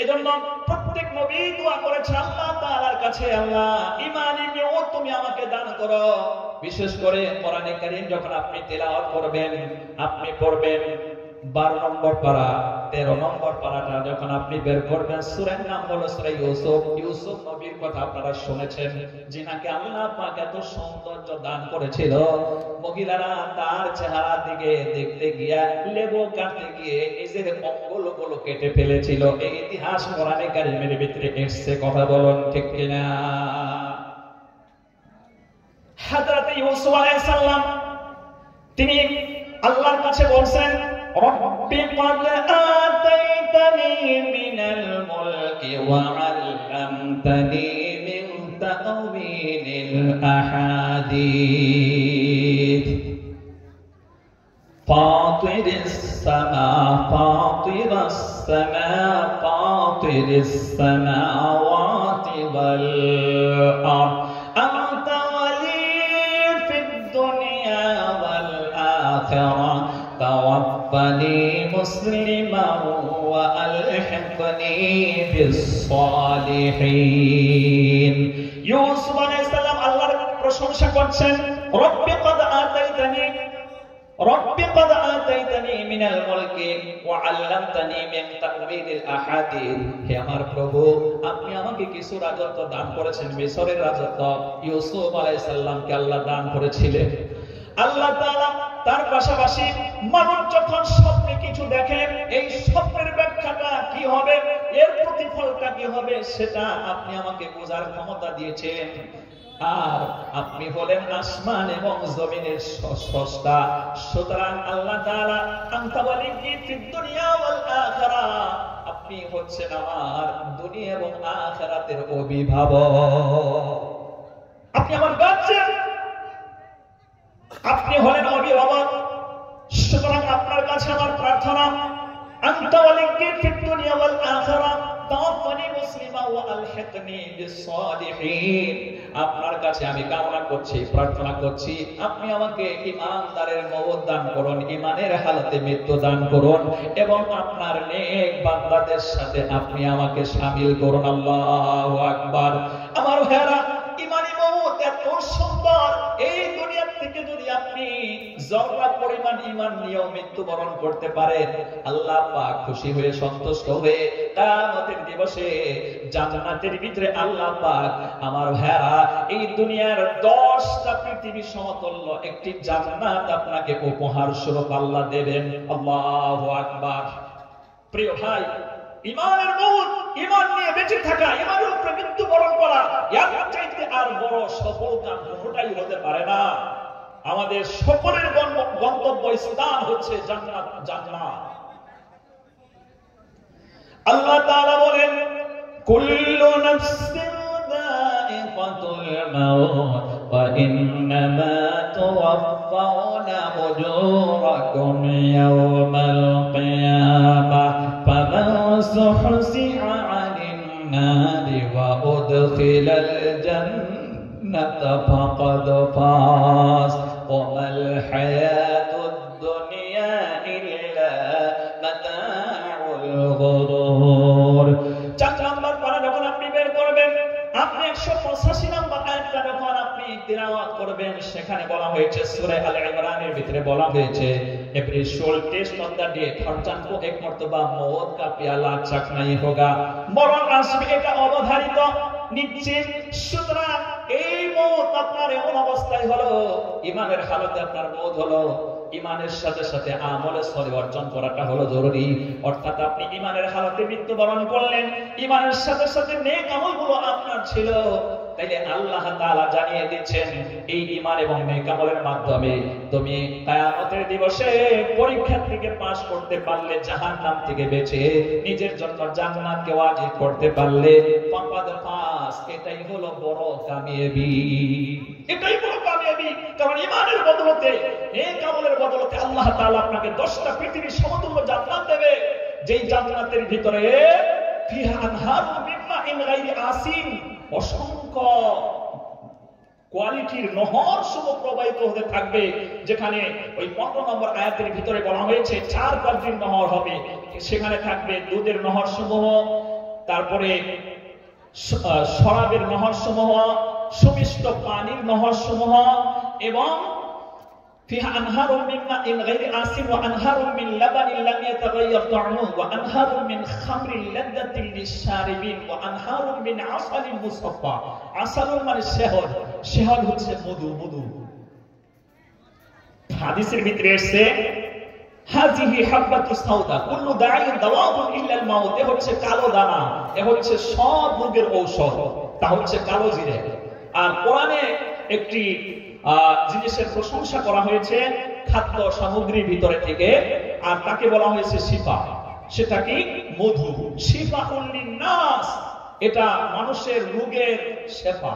এজন্য প্রত্যেক নবী দোয়া করেছেন আল্লাহ তাআলার কাছে, আল্লাহ ঈমানি নিয়ত তুমি আমাকে দান করো। বিশেষ করে কোরআনে কারীম যখন আপনি তেলাওয়াত করবেন, আপনি পড়বেন 12 নম্বর পারা, 13 নম্বর পারাটা যখন আপনি বের করবেন, সূরার নাম হলো সূরা ইউসুফ। ইউসুফ নবীর কথা আপনারা শুনেছেন, যিনাকে আল্লাহ পাক এত সৌন্দর্য দান করেছিল, মহিলারা তার চেহারা দিকে দেখতে গিয়া, লেবু কাটতে গিয়ে নিজের অঙ্গগুলো কেটে ফেলেছিল। এই ইতিহাস কোরআনে কারীমের ভিতরে এসেছে। কথা বলুন ঠিক কিনা? হযরত ইউসুফ আলাইহিস সালাম তিনি আল্লাহর কাছে বলছেন, রব্বি ক্বাদ আতাইতানি মিনাল মুলকি ওয়া আল্লামতানি মিন তা'ওয়িলিল আহাদিস ফাতিরিস সামাওয়াতি ওয়াল আরদ আনতা ওয়ালি ফিদ দুনিয়া ওয়াল আখিরাহ توفني مسلما وألحقني بالصالحين। ইউসুফ আলাইহিস সালাম আল্লাহর প্রশংসা করছেন, রব্বি ক্বাদ আতাইতানি মিনাল মুলকি ওয়া আল্লামতানি মিন তা'ওয়িলিল আহাদিস। হে আমার প্রভু, আপনি আমাকে কিছু রাজত্ব দান করেছেন, মিশরের রাজত্ব ইউসুফ আলাইহিস সালামকে আল্লাহ দান করেছিলেন। আল্লাহ তাআলা তার পাশাপাশি মানুষ যখন স্বপ্নে কিছু দেখে, এই স্বপ্নের ব্যাখ্যাটা কি হবে, এর প্রতিফলটা কি হবে, সেটা আপনি আমাকে বোঝার ক্ষমতা দিয়েছেন। আর আপনি হলেন আসমান এবং জমিনের স্রষ্টা। সুতরাং আল্লাহ তাআলা আনতা ওয়ালিয়্যি ফিদ দুনিয়া ওয়াল আখিরাহ, আপনি আপনি হচ্ছেন আমার দুনিয়া এবং আখিরাতের অভিভাবক। আপনি আমার গার্জিয়ান, আপনি হলেন অভিভাবক। সুতরাং আপনার কাছে আমার প্রার্থনা, আনতা ওয়ালিয়্যি ফিদ দুনিয়া ওয়াল আখিরাহ তাওফানি মুসলিমা ওয়া আলহিকনি বিস সালিহিন। আপনার কাছে আমি কামনা করছি, প্রার্থনা করছি, আপনি আমাকে ঈমানদারের মওত দান করুন, ঈমানের হালতে মৃত্যু দান করুন এবং আপনার নেক বান্দাদের সাথে আপনি আমাকে শামিল করুন। আল্লাহু আকবার। আমার ভাইরা, ঈমানি মওত এত সুন্দর, এই দুনিয়া থেকে যদি আপনি যতটা পরিমাণ ঈমান নিয়ে মৃত্যুবরণ করতে পারেন, আল্লাহ পাক খুশি হয়ে সন্তুষ্ট হয়ে কিয়ামতের দিবসে জান্নাতের ভিতরে আল্লাহ পাক আমার ভাইরা এই দুনিয়ার 10টা পৃথিবী সমতুল্য একটি জান্নাত আপনাকে উপহার স্বরূপ আল্লাহ দেবেন। আল্লাহু আকবার। প্রিয় ভাই, ঈমানের মওত, ঈমান নিয়ে বেঁচে থাকা, ঈমানের উপরে মৃত্যুবরণ করা, এর চাইতে আর বড় সফলতা কোনটাই হতে পারে না। আমাদের সকলের গন্তব্য স্থান হচ্ছে জান্নাত। জান্নাত। আল্লাহ তাআলা বলেন, কুল্লু নাফসিন যায়িকাতুল মাউত ওয়া ইন্নামা তুওয়াফাউনা উজুরাকুম ইয়াওমাল কিয়ামাহ ফামান যুহজিহা আনিন নারি ওয়া উদখিলাল জান্নাতা ফাকাদ ফাজ ওয়া মাল হায়াতুদ দুনিয়া ইল্লা মাতাউল গুরুর। 4 নম্বর পারা যখন আপনি বের করবেন, আপনি 185 নম্বর আয়াতটা যখন আপনি তিলাওয়াত করবেন, সেখানে বলা হয়েছে, সূরা আল ইমরানের ভিতরে বলা হয়েছে, every soul taste of the day ফরজান কো এক মর্তবা মওত কা পিয়ালা চাখনা হি হোগা। মরণ আসবে, এটা অবধারিত নিশ্চিত। সুতরাং এই মওত আপনার এমন অবস্থায় হলো, ঈমানের হালতে আপনার মওত হলো, ঈমানের সাথে সাথে আমলে সলিহ অর্জন করাটা হলো জরুরি। অর্থাৎ আপনি ঈমানের হালতে মৃত্যুবরণ করলেন, ঈমানের সাথে সাথে নেক আমলগুলো আপনার ছিল, তাইলে আল্লাহ তাআলা জানিয়ে দিচ্ছেন এই ঈমান এবং নেক আমলের মাধ্যমে তুমি কিয়ামতের দিবসে পরীক্ষা থেকে পাস করতে পারলে, জাহান্নাম থেকে বেঁচে নিজের জন্য জান্নাতকে ওয়াজিব করতে পারলে ফাকাদ ফাস। এটাই হলো বড় কামিয়াবি, এটাই বড় কামিয়াবি। কারণ ঈমানের বদলতে, নেক আমলের বদলতে আল্লাহ তাআলা আপনাকে 10টা পৃথিবীর সমতুল্য জান্নাত দেবে, যেই জান্নাতের ভিতরে ফিহা আনহারুম মিন মাইন গায়রি আসিন, অসংখ্য কোয়ালিটির নহর সমূহ প্রবাহিত হতে থাকবে। যেখানে ওই 15 নম্বর আয়াতের ভিতরে বলা হয়েছে 4 কোয়ালিটির নহর হবে, সেখানে থাকবে দুধের নহর সমূহ, তারপরে শরাবের নহর সমূহ, সুমিষ্ট পানির নহর সমূহ, এবং فيها أنهار من ماء غير آسن وأنهار من لبن لم يتغير طعمه وأنهار من خمر لذة للشاربين وأنهار من عسل مصفى। عسل মানে শহদ, শহদ হচ্ছে মধু। মধু হাদিসের ভিতরে এসেছে, হাযিহি হাব্বাতু সাউদা কুল্লু দাঈন দাওয়াউন ইল্লা আল মাউত। এ হচ্ছে কালো দানা, এ হচ্ছে সব রোগের ঔষধ, তা হচ্ছে কালো জিরে। আর কোরআনে একটি জিনিসের প্রশংসা করা হয়েছে খাদ্য সামগ্রীর ভিতরে থেকে, আর তাকে বলা হয়েছে শিফা। সেটা কি? মধু। শিফাউল লিন্নাস, এটা মানুষের রোগের শেফা।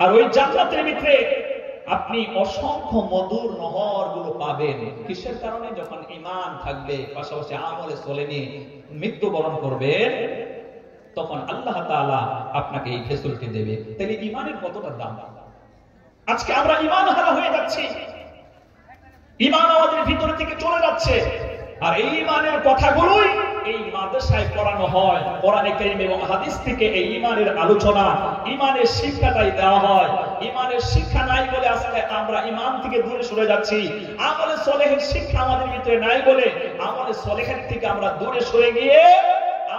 আর ওই জান্নাতের ভিতরে আপনি অসংখ্য মধুর নহর গুলো পাবেন। কিসের কারণে? যখন ঈমান থাকবে, পাশাপাশি আমলে চলে নিয়ে মৃত্যুবরণ করবেন, তখন আল্লাহ তাআলা আপনাকে এই ফেসিলিটি দেবে। তাহলে ঈমানের কতটা দাম! আজকে আমরা ঈমান হারা হয়ে যাচ্ছি, ঈমান আমাদের ভিতর থেকে চলে যাচ্ছে। আর এই ঈমানের কথাগুলোই এই মাদ্রাসায় পড়ানো হয়, কোরআনে কারীম এবং হাদিস থেকে এই ঈমানের আলোচনা, ঈমানের শিক্ষাটাই দেওয়া হয়। ঈমানের শিক্ষা নাই বলে আজকে আমরা ঈমান থেকে দূরে সরে যাচ্ছি। আমলে সলেহের শিক্ষা আমাদের ভিতরে নাই বলে আমলে সলেহের থেকে আমরা দূরে সরে গিয়ে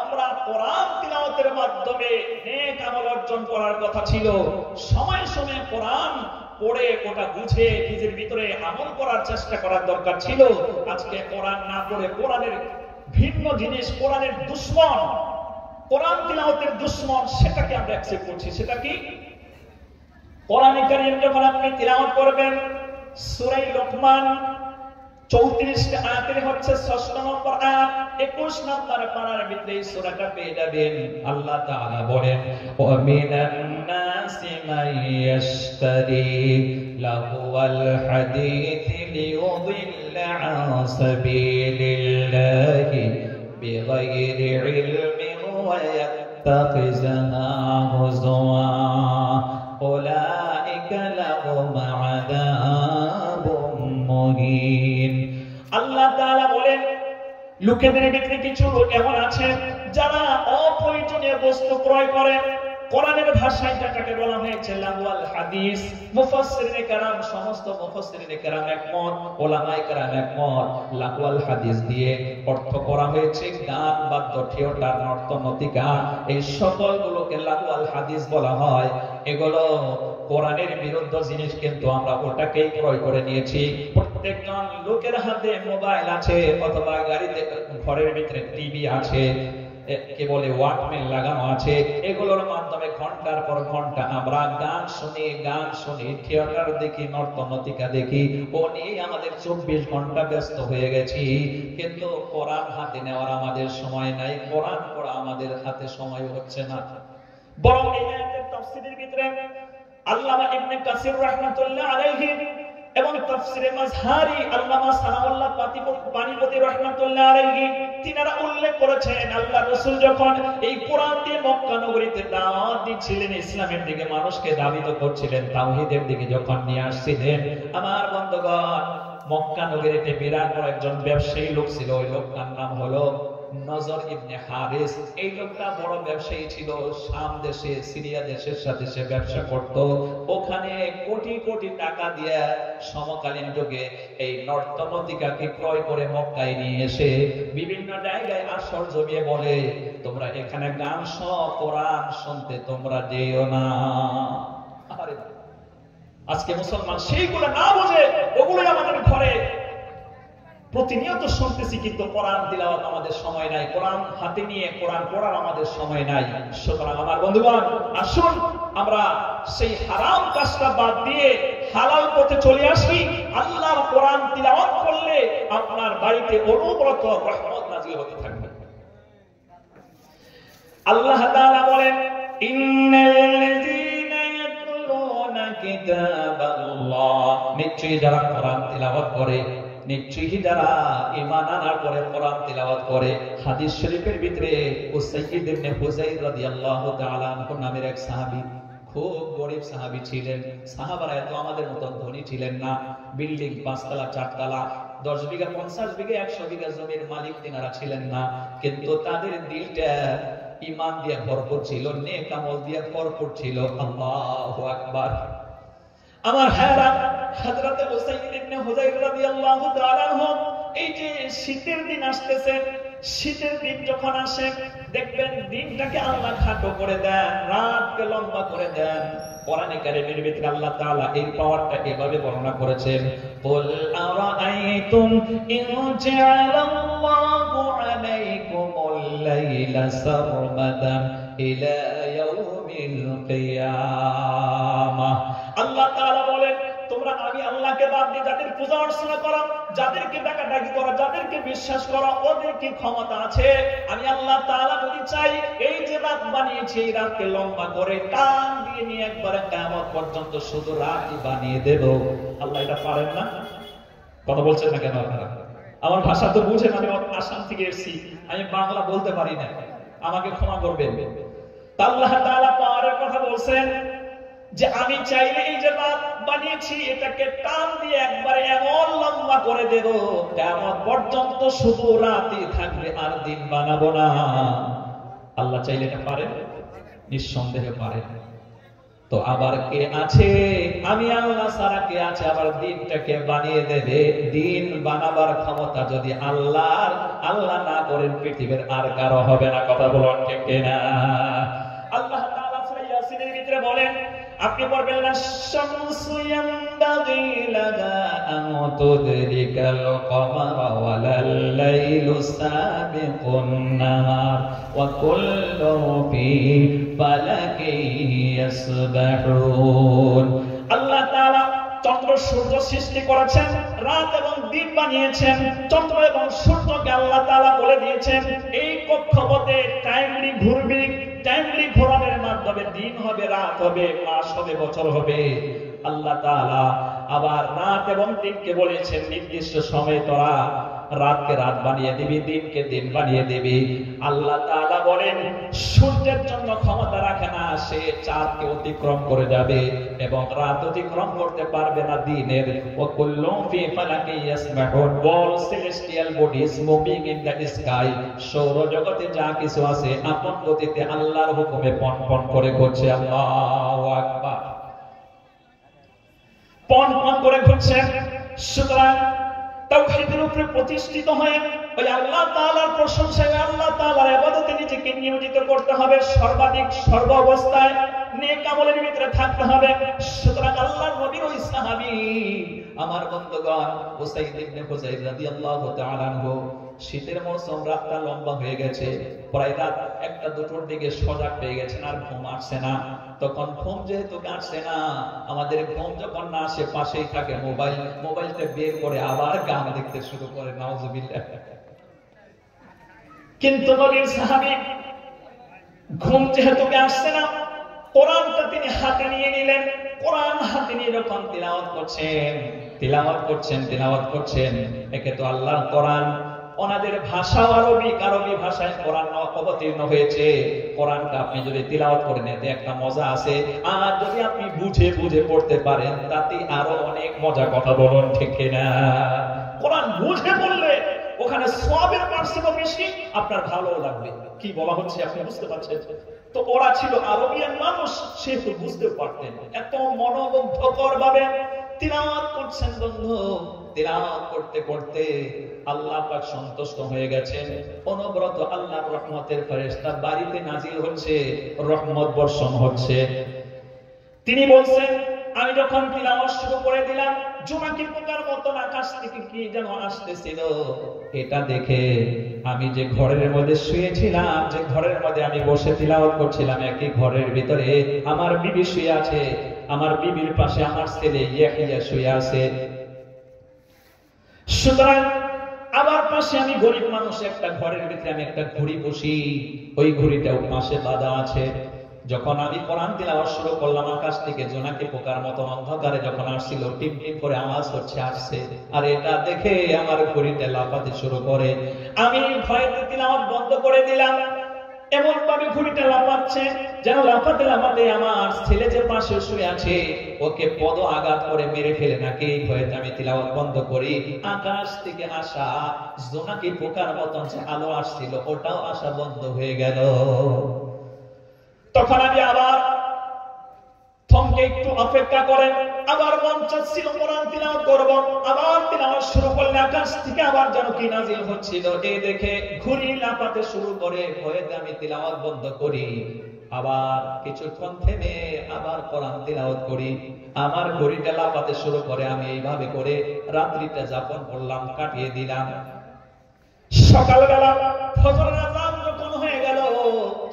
আমরা কোরআন তিলাওয়াতের মাধ্যমে নেক আমল অর্জন করার কথা ছিল। সময় সময়ে কোরআন পড়ে ওটা বুঝে নিজের ভিতরে আমল করার চেষ্টা করার দরকার ছিল। আজকে কোরআন না পড়ে কোরআনের ভিন্ন জিনিস, কোরআনের দুশমন, কোরআন তিলাওয়াতের দুশমন, সেটাকে আমরা অ্যাকসেপ্ট করছি। সেটা কি? কোরআনে কারীম যখন আপনি তিলাওয়াত করবেন, সূরা লোকমান 34 আয়াতের হচ্ছে 6 নম্বর আয়াত, 21 নম্বর পারার ভিতরে এই সূরাটা পেয়ে যাবেন। আল্লাহ তাআলা বলেন, ওয়া মিনান নাসি মান ইয়াশতারি লাহুয়াল হাদীথি লিয়ুদিল্লা আন সাবিলিল্লাহি বিগাইরি ইলমিন ওয়া ইয়াত্তাখিযাহা হুজওয়া উলাইকা লাহুম আযাবুম মুহিন। আল্লাহ তাআলা বলেন, লোকেদের ভিতরে কিছু লোক এমন আছে যারা অপ্রয়োজনীয় বস্তু ক্রয় করে। কোরআনের ভাষায় যেটাকে বলা হয়েছে লাহওয়াল হাদিস। মুফাসসিরিনে কেরাম, সমস্ত মুফাসসিরিনে কেরাম একমত, উলামায়ে কেরাম একমত, লাহওয়াল হাদিস দিয়ে অর্থ করা হয়েছে গান, বাদ্য, থিয়েটার, নর্তনতিকা, এই সকলগুলোকে লাহওয়াল হাদিস বলা হয়। এগুলো কোরআনের বিরুদ্ধ জিনিস, কিন্তু আমরা ওটাকেই ক্রয় করে নিয়েছি। প্রত্যেকজন লোকের হাতে মোবাইল আছে অথবা গাড়িতে, ঘরের ভিতরে টিভি আছে, কে বলে ওয়াকম্যান লাগানো আছে। এগুলোর মাধ্যমে ঘন্টার পর ঘন্টা আমরা গান শুনি, থিয়েটার দেখি, নর্তনতিকা দেখি, ও নিয়ে আমাদের 24 ঘন্টা ব্যস্ত হয়ে গেছি। কিন্তু কোরআন হাতে নেওয়ার আমাদের সময় নাই, কোরআন পড়া আমাদের হাতে সময় হচ্ছে না। বরং এই আয়াতের তাফসীরের ভিতরে আল্লামা ইবনে কাসির রাহমাতুল্লাহ আলাইহি এবং তাফসীরে মাজহারি আল্লামা সানাউল্লাহ পানিপতি রাহমাতুল্লাহ আলাইহি তিনারা উল্লেখ করেছেন, আল্লাহ রাসূল যখন এই কোরআন দিয়ে মক্কা নগরীতে দাওয়াত দিচ্ছিলেন, ইসলামের দিকে মানুষকে দাবিত করছিলেন, তাওহীদের দিকে যখন নিয়ে আসছিলেন, আমার বন্ধুগণ, মক্কা নগরীতে বিরাট বড় একজন ব্যবসায়ী লোক ছিল। ওই লোকটার নাম হলো নজর ইবনে হারিস। এই লোকটা বড় ব্যবসায়ী ছিল, শাম দেশে, সিরিয়া দেশের সাথে সে ব্যবসা করত। ওখানে কোটি কোটি টাকা দিয়ে সমকালীন যুগে এই নর্তনতিকাকে ক্রয় করে মক্কায় নিয়ে এসে বিভিন্ন জায়গায় আসর জমিয়ে বলে, তোমরা এখানে গান কোরআন শুনতে তোমরা যেও না। আরে আজকে মুসলমান সেইগুলো না বুঝে ওগুলো আমাদের ঘরে প্রতিনিয়ত শুনতেছি, কিন্তু কোরআন তিলাওয়াত আমাদের সময় নাই, কোরআন হাতে নিয়ে কোরআন পড়ার আমাদের সময় নাই। সুতরাং আমার বন্ধুগণ, আসুন আমরা সেই হারাম কাজটা বাদ দিয়ে হালাল পথে চলে আসি। আল্লাহর কোরআন তিলাওয়াত করলে আপনার বাড়িতে অনবরত রহমত নাজিল হতে থাকবে। আল্লাহ তাআলা বলেন, ইন্নাল্লাযীনা ইয়াতলুনা কিতাবাল্লাহ, নিশ্চয়ই যারা কোরআন তিলাওয়াত করে, নিশ্চয়ই যারা ঈমান আনার পরে কোরআন তিলাওয়াত করে। হাদিস শরীফের ভিতরে উসাইদ ইবনে হুযাইর রাদিয়াল্লাহু তাআলা আনহু নামের এক সাহাবী, খুব গরীব সাহাবী ছিলেন। সাহাবারা এত আমাদের মতো ধনী ছিলেন না। বিল্ডিং 5 তলা 4 তলা, 10 বিঘা 50 বিঘা 100 বিঘা জমির মালিক তিনারা ছিলেন না, কিন্তু তাদের দিলটা ঈমান দিয়ে ভরপুর ছিল, নেক আমল দিয়ে ভরপুর ছিল। আল্লাহু আকবার। আমার হায়রান, হযরতে উসাইদ ইবনে হুযাইর রাদিয়াল্লাহু তাআলা আনহু, এই যে শীতের দিন আসতেছে, শীতের দিন যখন আসে দেখবেন দিনটাকে আল্লাহ খাটো করে দেন, রাতকে লম্বা করে দেন। কোরআনে কারীমের ভিতরে আল্লাহ তাআলা এই পাওয়ারটা এভাবে বর্ণনা করেছেন, কুল আরাআইতুম ইন জাআলাল্লাহু আলাইকুমুল লাইলা সারমাদান ইলা ইয়াউমিল কিয়ামাহ। আল্লাহ তাআলা বলেন, তোমরা আমি আল্লাহকে বাদ দিয়ে যাদের পূজা অর্চনা করো, যাদেরকে ডাকাডাকি করো, যাদেরকে বিশ্বাস করো, ওদের কি ক্ষমতা আছে? আমি আল্লাহ তাআলা যদি চাই, এই যে রাত বানিয়েছি, এই রাতকে লম্বা করে টান দিয়ে নিয়ে একবারে কিয়ামত পর্যন্ত শুধু রাতই বানিয়ে দেব। আল্লাহ এটা পারেন না? কথা বলছেন না কেন আপনারা? আমার ভাষা তো বুঝেন, আমি আসাম থেকে এসেছি, আমি বাংলা বলতে পারি না, আমাকে ক্ষমা করবেন। আল্লাহ তাআলা পাওয়ারের কথা বলছেন যে আমি চাইলে এই যে রাত বানিয়েছি এটাকে টান দিয়ে একবারে এমন লম্বা করে দেব, কিয়ামত পর্যন্ত শুধু রাতই থাকবে, আর দিন বানাবো না। আল্লাহ চাইলে এটা পারে? নিঃসন্দেহে পারে। তো আবার কে আছে? আমি আল্লাহ ছাড়া কে আছে আবার দিনটাকে বানিয়ে দেবে? দিন বানাবার ক্ষমতা যদি আল্লাহ না করেন, পৃথিবীর আর কারো হবে না। কথা বলুন ঠিক কিনা? আল্লাহ তাআলা সূরা ইয়াসিনের ভিতরে বলেন, আপনি পড়বেন না, শামসু ইয়ামবাগি লাহা আন তুদরিকাল কমারা ওয়ালাল লাইলু সাবিকুন নাহার ওয়া কুল্লু ফি ফালাকি ইয়াসবাহুন। আল্লাহ তাআলা চন্দ্র সূর্য সৃষ্টি করেছেন, রাত এবং দিন বানিয়েছেন, চন্দ্র এবং সূর্যকে আল্লাহ তাআলা বলে দিয়েছেন এই কক্ষপথে টাইমলি ঘুরবি, টাইমলি ঘোরানোর মাধ্যমে দিন হবে, রাত হবে, মাস হবে, বছর হবে। আল্লাহ তাআলা আবার রাত এবং দিনকে বলেছেন নির্দিষ্ট সময়ে তোরা রাতকে রাত বানিয়ে দিবি, দিনকে দিন বানিয়ে দিবি। আল্লাহ তাআলা বলেন সূর্যের জন্য ক্ষমতা রাখে না, সে চাঁদকে অতিক্রম করে যাবে এবং রাত অতিক্রম করতে পারবে না দিনের। ওয়াকুল্লুম ফি ফালাকি ইয়াসবাহুন, all celestial bodies moving in the sky, সৌরজগতে যা কিছু আছে আপন গতিতে আল্লাহর হুকুমে পন করে ঘুরছে। আল্লাহু আকবার, পন করে ঘুরছে। সুতরাং তাওহীদের উপরে প্রতিষ্ঠিত হয়ে ওই আল্লাহ তাআলার প্রশংসায়, আল্লাহ তাআলার ইবাদতে নিজেকে নিয়োজিত করতে হবে, সর্বাধিক সর্ব অবস্থায় নেক আমলের ভিতরে থাকতে হবে। সুতরাং আল্লাহর নবীর ওই সাহাবী আমার বন্ধুগণ উসাইদ ইবনে হুযাইর রাদিয়াল্লাহু তাআলা আনহু, শীতের মৌসুম, রাতটা লম্বা হয়ে গেছে, প্রায় রাত 1টা-2টোর দিকে সজাগ পেয়ে গেছেন, আর ঘুম আসছে না। তখন ঘুম যেহেতু আসছে না, আমাদের ঘুম যখন না আসে পাশেই থাকে মোবাইলটা বের করে আবার গান দেখতে শুরু করে, নাউজুবিল্লাহ। কিন্তু নবীর সাহাবী ঘুম যেহেতু আসছে না, কোরআনটা তিনি হাতে নিয়ে নিলেন। কোরআন হাতে নিয়ে যখন তিলাওয়াত করছেন, একে তো আল্লাহর কোরআন, ওনাদের ভাষা আরবি ভাষায় কোরআন অবতীর্ণ হয়েছে। কোরআনটা আপনি যদি তিলাওয়াত করে নেন একটা মজা আছে, আর যদি আপনি বুঝে পড়তে পারেন তাতে আরো অনেক মজা। কথা বলুন ঠিক কিনা? কোরআন বুঝে পড়লে ওখানে সওয়াবের পার্সেন্ট বেশি, আপনার ভালো লাগবে। কি বলা হচ্ছে আপনি বুঝতে পারছেন? তো ওরা ছিল আরবিয়ান মানুষ, সেহেতু বুঝতে পারতেন। এত মনোমুগ্ধকর ভাবে তিলাওয়াত করছেন বন্ধু। তিলাওয়াত করতে করতে আল্লাহ পাক সন্তুষ্ট হয়ে গেছেন। অনবরত আল্লাহর রহমতের ফেরেশতা বাড়িতে নাজিল হচ্ছে, রহমত বর্ষণ হচ্ছে। তিনি বলছেন আমি যখন তিলাওয়াত শুরু করে দিলাম, জোনাকি পোকার মতন আকাশ থেকে কি যেন আসতেছিল। এটা দেখে আমি যে ঘরের মধ্যে শুয়েছিলাম, যে ঘরের মধ্যে আমি বসে তিলাওয়াত করছিলাম, একই ঘরের ভিতরে আমার বিবি শুয়ে আছে, আমার বিবির পাশে আমার ছেলে ইয়াহিয়া শুয়ে আছে। সুতরাং আমার পাশে আমি গরিব মানুষ, একটা ঘরের ভিতরে আমি একটা ঘড়ি বসি, ওই ঘড়িটাও পাশে বাঁধা আছে। যখন আমি কোরআন তিলাওয়াত শুরু করলাম, আকাশ থেকে জোনাকি পোকার মতন অন্ধকারে যখন আসছিল, টিপ টিপ করে আওয়াজ আসছে, আর এটা দেখে আমার ঘড়িটা লাফাতে শুরু করে। আমি ভয়েতে তিলাওয়াত বন্ধ করে দিলাম। এমন ভাবে ঘড়িটা লাফাচ্ছে যেন লাফাতে আমার ছেলে যে পাশে শুয়ে আছে ওকে পদ আঘাত করে মেরে ফেলে নাকি। এই ভয়েতে আমি তিলাওয়াত বন্ধ করি। আকাশ থেকে আসা জোনাকি পোকার মতন যে আলো আসছিল, ওটাও আসা বন্ধ হয়ে গেল। তখন আমি আবার থমকে একটু অপেক্ষা করেন, আবার মন চাচ্ছিল কোরআন তিলাওয়াত করব, আবার তিলাওয়াত শুরু করলে আকাশ থেকে আবার যেন কি নাজিল হচ্ছিল। এই দেখে ঘুরি লাফাতে শুরু করে, ভয়েতে আমি তিলাওয়াত বন্ধ করি। আবার কিছুক্ষণ থেমে আবার কোরআন তিলাওয়াত করি, আমার ঘড়িটা লাফাতে শুরু করে। আমি এইভাবে করে রাত্রিটা যাপন করলাম, কাটিয়ে দিলাম। সকালবেলা ফজরের আযান যখন হয়ে গেল,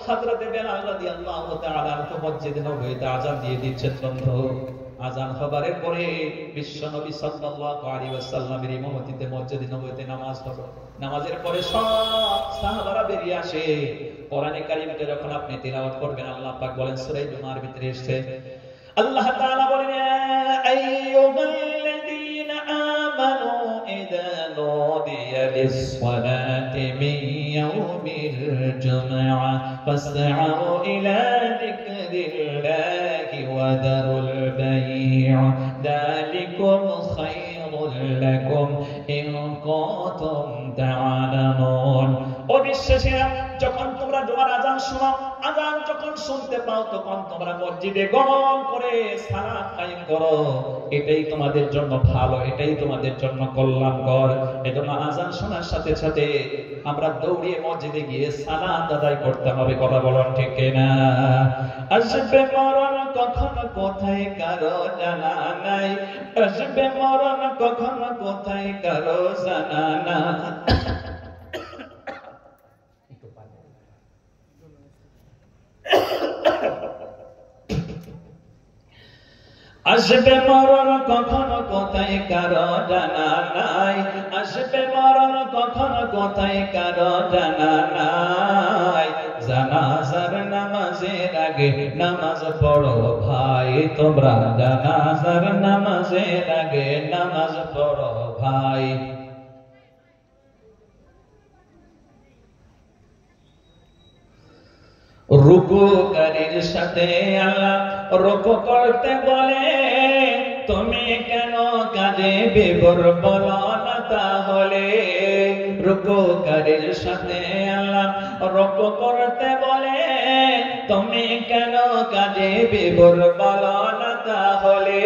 হযরত বেলাল রাদিয়াল্লাহু তাআলা মসজিদে নববীতে আযান দিয়ে দিচ্ছেন। বন্ধু, আযান হবারের পরে বিশ্বনবী সাল্লাল্লাহু আলাইহি ওয়াসাল্লামের ইমামতিতে মসজিদে নববীতে নামাজ হলো। নামাজের পরে সব সাহাবারা বেরিয়ে আসে। কোরআনে কারীমকে যখন আপনি তিলাওয়াত করবেন, আল্লাহ পাক বলেন সূরা জুমার ভিতরে এসেছে, আল্লাহ তাআলা বলেন আইয়ুহাল্লাযীনা আমানু ইযা নুদিয়া লিস-সালাতি মিন ইয়াউমিল জুমআহ ফাসআউ ইলা যিকরিল্লাহি ওয়া দারুল বাই'আ যালিকুম খায়রুল লাকুম ইন কুনতুম তা'লামুন। ও বিশ্বাসীরা, যখন তোমরা জুমার আযান শোনো, আযান যখন শুনতে পাও, তখন তোমরা মসজিদে গমন করে সালাত কায়েম করো। এটাই তোমাদের জন্য ভালো, এটাই তোমাদের জন্য কল্যাণকর। এজন্য আযান শোনার সাথে সাথে আমরা দৌড়িয়ে মসজিদে গিয়ে সালাত আদায় করতে হবে। কথা বলুন ঠিক কিনা? আসবে মরণ কখন কোথায় কারো জানা নাই, আসবে মরণ কখন কোথায় কারো জানা না। আসবে মরণ কখনো কোথায় কারো জানা নাই, আসবে মরণ কখনো কোথায় কারো জানা নাই। জানাজার নামাজের আগে নামাজ পড়ো ভাই তোমরা, জানাজার নামাজের আগে নামাজ পড়ো ভাই। রুকুকারীর সাথে আল্লাহ রুকু করতে বলে, তুমি কেন কাজে বিভোর বলো না তাহলে। রুকুকারীর সাথে আল্লাহ রুকু করতে বলে, তুমি কেন কাজে বিভোর বলো না তাহলে।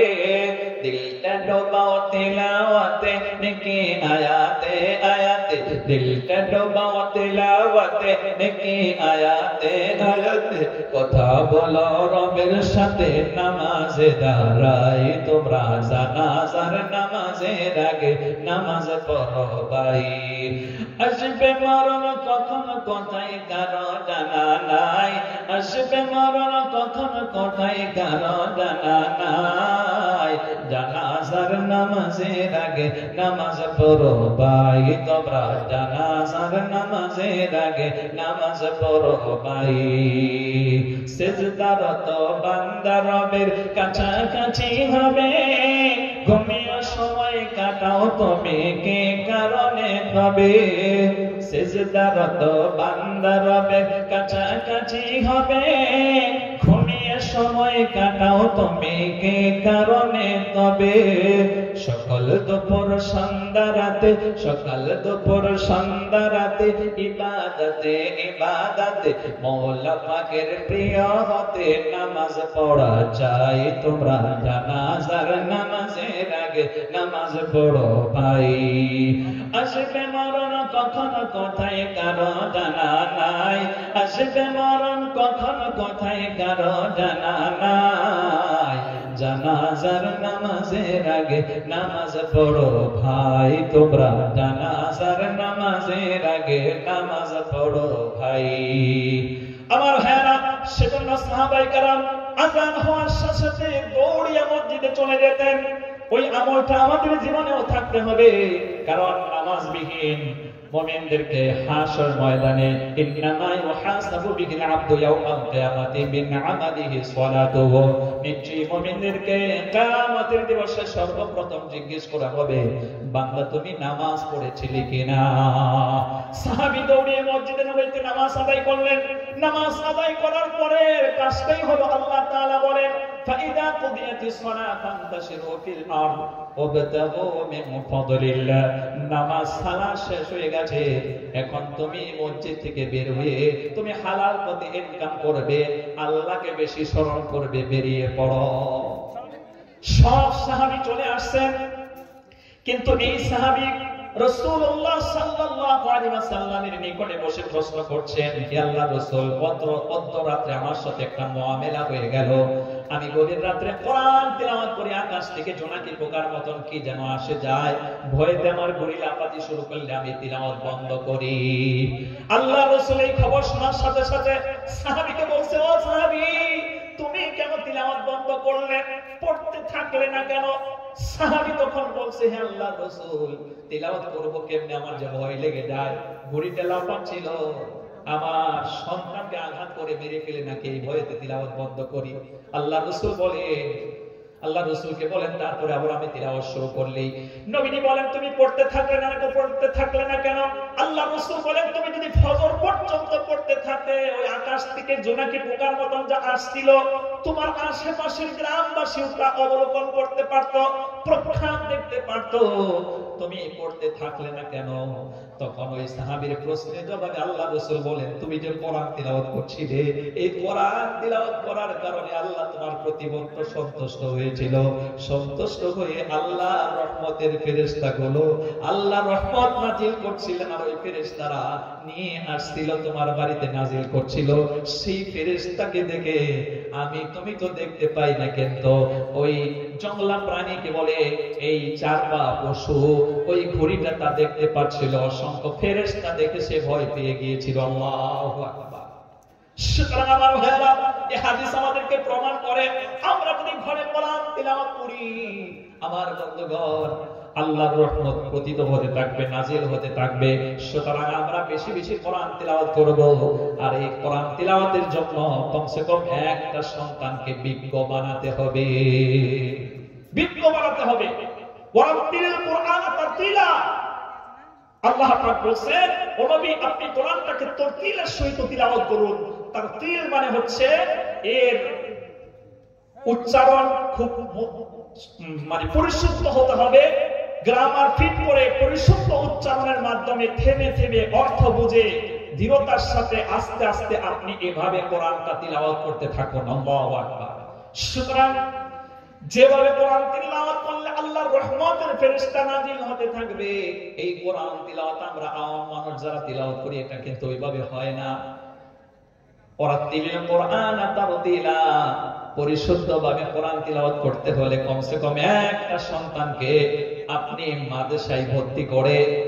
দিলটা ডোবাও তিলাওয়াতে নেকি আয়াতে আয়াতে, দিলটা ডোবাও তিলাওয়াতে নেকি আয়াতে আয়াতে। কথা বলো রবের সাথে নামাজে দাঁড়াই তোমরা, জানাজার নামাজের আগে নামাজ পড়ো ভাই। আসবে মরণ কখনো কোথায় কারো জানা নাই, আসবে মরণ কখনো কোথায় কারো জানা নাই। জানাজার নামাজের আগে নামাজ পড়ো ভাই তোমরা, জানাজার নামাজের আগে নামাজ পড়ো ভাই। সিজদারত বান্দা রবের কাছাকাছি হবে, ঘুমিয়ে সময় কাটাও তুমি কে কারণে হবে। সিজদারত বান্দা রবের কাছাকাছি হবে, ঘুমিয়ে সময় কাটাও তুমি কে কারণে তবে। সকাল দুপুর সন্ধ্যা রাতে, সকাল দুপুর সন্ধ্যা রাতে ইবাদতে ইবাদতে মওলা পাকের প্রিয় হতে নামাজ পড়া চাই তোমরা, জানাজার নামাজের আগে নামাজ পড়ো ভাই। আসবে মরণ কখনো কোথায় কারো জানা নাই, আসবে মরণ কখনো কোথায় কারো জানা নাই। জানাজার নামাজের আগে নামাজ পড়ো ভাই তোমরা, জানাজার নামাজের আগে নামাজ পড়ো ভাই। আমার ভাইরা, সেজন্য সাহাবায়ে কেরাম আযান হওয়ার সাথে সাথে দৌড়িয়ে মসজিদে চলে যেতেন। ওই আমলটা আমাদের জীবনেও থাকতে হবে, কারণ নামাজবিহীন মুমিনদেরকে হাশর ময়দানে ইন্নামা ইউহাসাবু বিল আবদু ইয়াউমাল কিয়ামাতি বিন আমালিহি সালাতুহু, নিশ্চয়ই মুমিনদেরকে কিয়ামতের দিবসে সর্বপ্রথম জিজ্ঞেস করা হবে, বান্দা তুমি নামাজ পড়েছিলে কিনা। সাহাবী দৌড়িয়ে মসজিদে নববীতে নামাজ আদায় করলেন। নামাজ আদায় করার পরে কাজটাই হলো আল্লাহ তাআলা বলেন, ফাইদা কুদিয়াতিস সালাত ফান্তাশিরু ফিল আরদ ওয়াবতাগু মিন ফাদলিল্লাহ। নামাজ সালাত শেষ হয়ে গেছে, এখন তুমি মসজিদ থেকে বের হয়ে তুমি হালাল পথে ইনকাম করবে, আল্লাহকে বেশি স্মরণ করবে, বেরিয়ে পড়ো। সব সাহাবী চলে আসছেন, কিন্তু এই সাহাবী রাসূলুল্লাহ সাল্লাল্লাহু আলাইহি ওয়াসাল্লামের নিকটে বসে প্রশ্ন করছেন, হে আল্লাহর রাসূল, অত রাতে আমার সাথে একটা মুআমেলা হয়ে গেল। আমি গভীর রাতে কোরআন তিলাওয়াত করে আকাশ থেকে জোনাকি পোকার মতন কি যেন আসে যায়, ভয়েতে আমার ঘড়ি লাফাতে শুরু করলে আমি তিলাওয়াত বন্ধ করি। আল্লাহর রাসূল এই খবর শোনার সাথে সাথে সাহাবীকে বলছে, ও সাহাবী, তুমি কেন তিলাওয়াত বন্ধ করলে, পড়তে থাকলে না কেন? সাহাবী তখন বলছে, হে আল্লাহর রাসূল, তিলাওয়াত করব কেমনে, আমার যে ভয় লেগে যায়, ঘড়িতে লাফাচ্ছিল, আমার সন্তানকে আঘাত করে মেরে ফেলে নাকি, এই ভয়েতে তিলাওয়াত বন্ধ করি। আল্লাহর রাসূল বলেন, আল্লাহ রাসূলকে বলেন, তারপরে আবার আমি তিলাওয়াত শুরু করলেই নবীজি বলেন, তুমি পড়তে থাকলে না কেন, পড়তে থাকলে না কেন? আল্লাহ রাসূল বলেন, তুমি যদি ফজর পর্যন্ত পড়তে থাকতে, ওই আকাশ থেকে জোনাকি পোকার মতন যা আসছিল, তোমার আশেপাশের গ্রামবাসীও তা অবলোকন করতে পারত, প্রখ্যাত দেখতে পারত, তুমি পড়তে থাকলে না কেন? তখন ওই সাহাবীর প্রশ্নের জবাবে আল্লাহ রাসূল বলেন, তুমি যে কোরআন তিলাওয়াত করছিলে, এই কোরআন তিলাওয়াত করার কারণে আল্লাহ তোমার প্রতি বড় সন্তুষ্ট হয়েছিল। সন্তুষ্ট হয়ে আল্লাহ রহমতের ফেরেশতাগুলো আল্লাহ রহমত নাজিল করছিলেন, আর ওই ফেরেশতারা নিয়ে আসছিল তোমার বাড়িতে নাজিল করছিল। সেই ফেরেশতাকে দেখে তুমি তো দেখতে পাই না, কিন্তু ওই জংলা প্রাণীকে বলে এই চার পা পশু, ওই ঘড়িটা তা দেখতে পাচ্ছিল। অসংখ্য ফেরেশতা দেখে সে ভয় পেয়ে গিয়েছিল। আল্লাহু আকবার। সুতরাং আমার ভাইরা, এই হাদিস আমাদেরকে প্রমাণ করে আমরা যদি ঘরে কোরআন তিলাওয়াত করি, আমার বন্ধুগণ, আল্লাহর রহমত পতিত হতে থাকবে, নাজিল হতে থাকবে। সুতরাং আমরা বেশি বেশি কোরআন তিলাওয়াত করব। আর এই কোরআন তিলাওয়াতের জন্য কমসে কম একটা সন্তানকে বিজ্ঞ বানাতে হবে, বিজ্ঞ বানাতে হবে। ওয়ারাত্তিলিল কুরআন তারতিলা, আল্লাহ পাক বলেন, ও নবী, আপনি কোরআনটাকে তারতিলের সহিত তিলাওয়াত করুন। তারতিল মানে হচ্ছে এর উচ্চারণ খুব মানে পরিশুদ্ধ হতে হবে, গ্রামার ফিট করে পরিশুদ্ধ উচ্চারণের মাধ্যমে থেমে থেমে অর্থ বুঝে দৃঢ়তার সাথে আস্তে আস্তে আপনি এভাবে কোরআনটা তিলাওয়াত করতে থাকুন। আল্লাহু আকবার। সুতরাং যেভাবে কোরআন তিলাওয়াত করলে আল্লাহর রহমতের ফেরেশতা নাজিল হতে থাকবে, এই কোরআন তিলাওয়াত আমরা আওয়াম মানুষ যারা তিলাওয়াত করি, এটা কিন্তু ওইভাবে হয় না। ওয়ারাত্তিলিল কুরআন তারতিলা, পরিশুদ্ধভাবে কোরআন তিলাওয়াত করতে হলে কমসে কম একটা সন্তানকে আপনি মাদ্রাসায়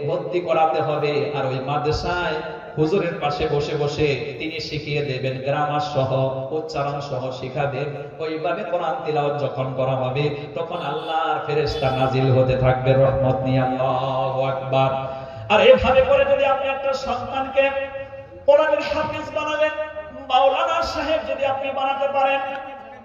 ভর্তি করাতে হবে। আর ওই মাদ্রাসায় হুজুরের পাশে বসে বসে তিনি শিখিয়ে দেবেন, গ্রামার সহ উচ্চারণ সহ শিখাবেন। ওইভাবে কোরআন তিলাওয়াত যখন করা হবে, তখন আল্লাহর ফেরেশতা নাজিল হতে থাকবে রহমত নিয়ে। আল্লাহু আকবার। আর এভাবে করে যদি আপনি একটা সন্তানকে কোরআনের হাফেজ বানাবেন, মাওলানা সাহেব যদি আপনি বানাতে পারেন,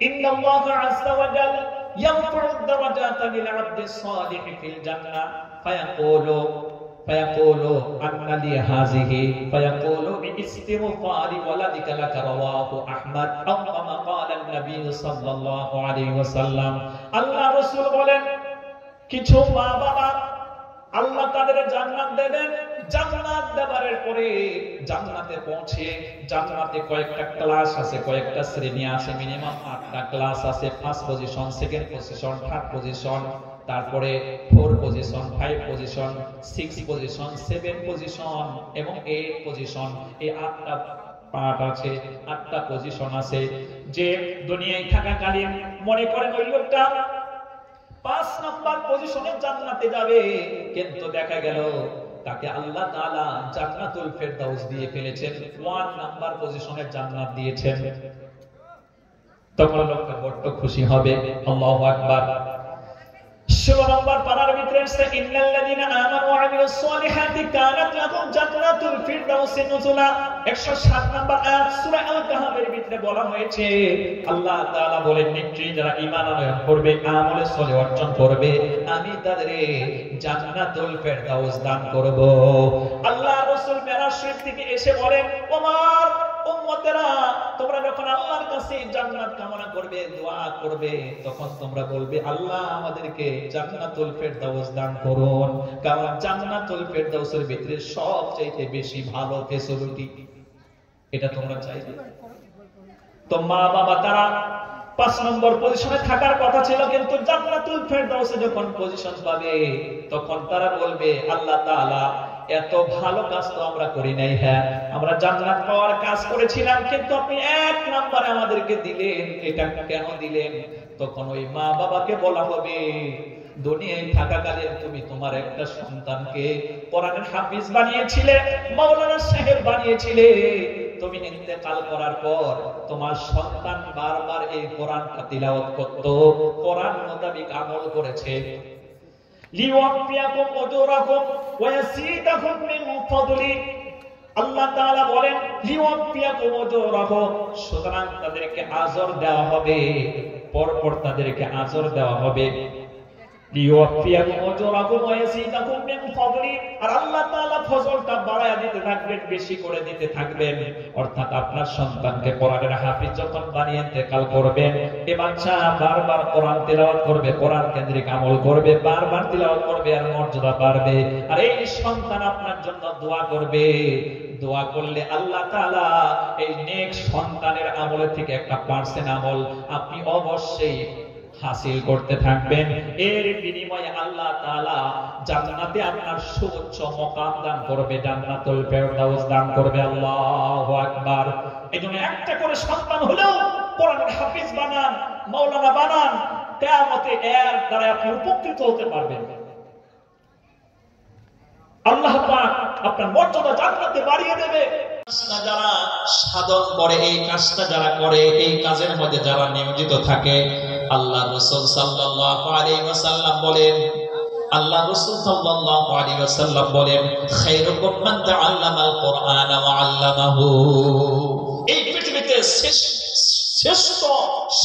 ইন্নাল্লাহ আযজা ওয়া জাল্লা ইয়ারফা'ু দারাজাতা লিল 'আবদিস সালিহি ফিল জান্নাহ ফায়াকুলু আন্না লি হাযিহি ফায়াকুলু বিইস্তিগফারি ওয়ালাদিকা লাকা, রাওয়াহু আহমদ আও কামা ক্বালা an-নবী সাল্লাল্লাহু আলাইহি ওয়াসাল্লাম। আল্লাহ রাসূল বলেন, কিছু মা বাবা আল্লাহ তাদের জান্নাত দেবেন। জান্নাত দেওয়ার পরে জান্নাতে পৌঁছে, জান্নাতে কয়েকটা ক্লাস আছে, কয়েকটা শ্রেণী আছে, মিনিমাম 8টা ক্লাস আছে। First position, second position, third position, তারপরে 4 পজিশন, 5 পজিশন, 6 পজিশন, 7 পজিশন এবং 8 পজিশন। এই 8টা পার্ট আছে, 8টা পজিশন আছে। যে দুনিয়ায় থাকাকালীন মনে করেন ওই লোকটা 5 নাম্বার পজিশনে জান্নাতে যাবে, কিন্তু দেখা গেল তাকে আল্লাহ তাআলা জান্নাতুল ফেরদাউস দিয়ে ফেলেছেন, 1 নাম্বার পজিশনে জান্নাত দিয়েছেন। তখন লোকটা বড় খুশি হবে। আল্লাহু আকবার। 16 নম্বর পারার ভিতরে আছে, ইন্নাল্লাযীনা আমানু ওয়া আমিলুস সলিহাতি কানাত লাহুম জান্নাতুল ফিরদাউসি নুজুলা। 107 নম্বর আয়াত সূরা আল কাহফের ভিতরে বলা হয়েছে, আল্লাহ তাআলা বলেন, নিশ্চয়ই যারা ঈমান আনয়ন করবে, আমলে সলিহ অর্জন করবে, আমি তাদের জান্নাতুল ফিরদাউস দান করব। আল্লাহ রাসূল মেরাজ শরীফ থেকে এসে বলেন, ওমর উম্মতেরা, তোমরা যখন আল্লাহর কাছে জান্নাত কামনা করবে, দোয়া করবে, তখন তোমরা বলবে, আল্লাহ আমাদেরকে জান্নাতুল ফেরদাউস দান করুন। কারণ জান্নাতুল ফেরদাউসের ভিতরে সবচেয়ে বেশি ভালো ফেসিলিটি, এটা তোমরা চাইবে। তো মা বাবা তারা 5 নম্বর পজিশনে থাকার কথা ছিল, কিন্তু জান্নাতুল ফেরদাউসে যখন পজিশন পাবে, তখন তারা বলবে, আল্লাহ তাআলা এত ভালো কাজ তো আমরা করি নাই। হ্যাঁ, আমরা জান্নাত পাওয়ার কাজ করেছিলাম, কিন্তু আপনি 1 নম্বরে আমাদেরকে দিলেন, এটা কেন দিলেন? তখন ওই মা বাবাকে বলা হবে, দুনিয়ায় থাকাকালীন তুমি তোমার একটা সন্তানকে কোরআনের হাফেজ বানিয়েছিলে, মাওলানা সাহেব বানিয়েছিলে। তুমি ইন্তেকাল করার পর তোমার সন্তান বারবার এই কোরআনটা তিলাওয়াত করত, কোরআন মোতাবেক আমল করেছে। লিওয়াফিয়াকুম উজুরাকুম ওয়া ইয়াসিদাকুম মিন ফাদলি। আল্লাহ তাআলা বলেন, লিওয়াফিয়াকুম উজুরাকুম, সুতরাং তাদেরকে আজর দেওয়া হবে, পরপর তাদেরকে আজর দেওয়া হবে। লিওয়াফিয়াকুম উজুরাকুম ওয়া ইয়াসিদাকুম মিন ফাদলি। আর আল্লাহ তাআলা ফজলটা বাড়ায়া দিতে থাকবেন, বেশি করে দিতে থাকবেন। অর্থাৎ আপনার সন্তানকে কোরআনের হাফেজ যখন বানিয়ে ইন্তেকাল করবেন, এই বাচ্চা বারবার কোরআন তিলাওয়াত করবে, কোরআন কেন্দ্রিক আমল করবে, বারবার তিলাওয়াত করবে, আর মর্যাদা বাড়বে। আর এই সন্তান আপনার জন্য দোয়া করবে। দোয়া করলে আল্লাহ তাআলা এই নেক সন্তানের আমলের থেকে একটা % আমল আপনি অবশ্যই হাসিল করতে থাকবেন। এর বিনিময়ে আল্লাহ তাআলা জান্নাতে আপনার সুউচ্চ মাকাম দান করবে, জান্নাতুল ফেরদাউস দান করবে। আল্লাহু আকবার। এজন্য একটা করে সন্তান হলেও কোরআনের হাফেজ বানান, মাওলানা বানান, কিয়ামতে এর দ্বারা আপনি উপকৃত হতে পারবেন। আল্লাহ পাক আপনার মর্যাদা জান্নাতে বাড়িয়ে দেবে। যারা সাধন করে, এই কাজটা যারা করে, এই কাজের মধ্যে যারা নিয়োজিত থাকে, আল্লাহ রাসূল সাল্লাল্লাহু আলাইহি ওয়াসাল্লাম বলেন, আল্লাহ রাসূল সাল্লাল্লাহু আলাইহি ওয়াসাল্লাম বলেন, খায়রুকুম মান তাআল্লামাল কুরআনা ওয়া আল্লামাহু। এই পৃথিবীতে শ্রেষ্ঠ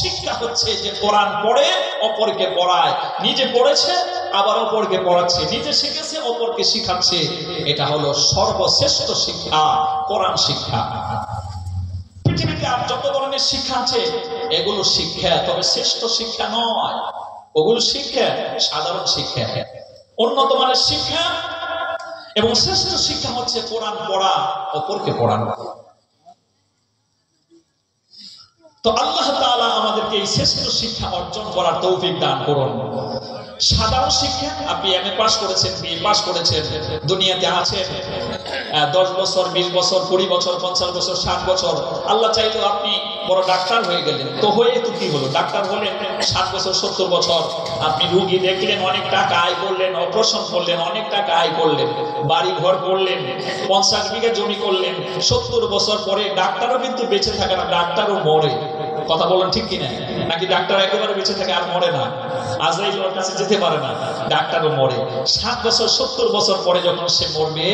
শিক্ষা হচ্ছে যে কোরআন পড়ে অপরকে পড়ায়, নিজে পড়েছে আবার অপরকে পড়াচ্ছে, নিজে শিখেছে অপরকে শিখাচ্ছে। এটা হলো সর্বশ্রেষ্ঠ শিক্ষা, কোরআন শিক্ষা। পৃথিবীতে আর যত ধরনের শিক্ষা আছে এগুলো শিক্ষা, তবে শ্রেষ্ঠ শিক্ষা নয়। ওগুলো শিক্ষা, সাধারণ শিক্ষা। উন্নত মানের শিক্ষা এবং শ্রেষ্ঠ শিক্ষা হচ্ছে কোরআন পড়া, অপরকে পড়ানো। তো আল্লাহ তাআলা আমাদেরকে এই শ্রেষ্ঠ শিক্ষা অর্জন করার তৌফিক দান করুন। সাধারণ শিক্ষা, আপনি এমএ পাস করেছেন, বিএ পাস করেছেন, দুনিয়াতে আছেন 10 বছর, 20 বছর, 20 বছর, 50 বছর, 60 বছর, আল্লাহ চাইতো আপনি বড় ডাক্তার হয়ে গেলেন, তো হয়ে তো কি হলো, ডাক্তার হলেন 60 বছর, 70 বছর, আপনি রোগী দেখলেন, অনেক টাকা আয় করলেন, অপারেশন করলেন, অনেক টাকা আয় করলেন, বাড়ি ঘর করলেন, 50 বিঘা জমি করলেন, 70 বছর পরে ডাক্তারও কিন্তু বেঁচে থাকে না, ডাক্তারও মরে। কথা বলেন ঠিক কিনা? নাকি ডাক্তার একেবারে বেঁচে থাকে আর মরে না, আজরাইলের কাছে যেতে পারে না, ডাক্তারও মরে। 60 বছর 70 বছর পরে যখন সে মরবে,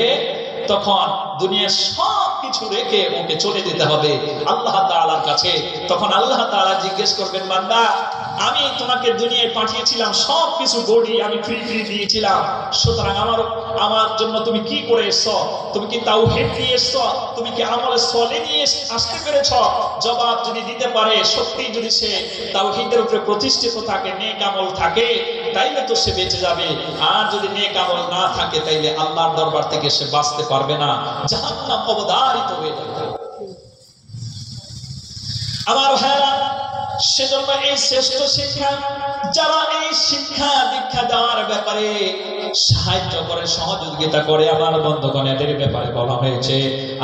তখন দুনিয়ার সব কিছু রেখে ওকে চলে যেতে হবে আল্লাহ তাআলার কাছে। তখন আল্লাহ তাআলা জিজ্ঞেস করবেন, বান্দা আমি তোমাকে দুনিয়ায় পাঠিয়েছিলাম, সব কিছু বডি আমি ফ্রি দিয়েছিলাম, সুতরাং আমার জন্য তুমি কি করে এসছো? তুমি কি তাওহীদ নিয়ে এসছো? তুমি কি আমলে সালেহ নিয়ে আসতে পেরেছ? জবাব যদি দিতে পারে, সত্যি যদি সে তাওহীদের উপরে প্রতিষ্ঠিত থাকে, নেক আমল থাকে, তাইলে তো সে বেঁচে যাবে। আর যদি নেক আমল না থাকে, তাইলে আল্লাহর দরবার থেকে সে বাঁচতে পারবে না, জাহান্নাম অবধারিত হয়ে যাবে। আমার ভাইরা, সেজন্য এই শ্রেষ্ঠ শিক্ষা, যারা এই শিক্ষা দীক্ষা দেওয়ার ব্যাপারে সাহায্য করে, সহযোগিতা করে, আমার বন্ধুগণ, এদের ব্যাপারে বলা হয়েছে,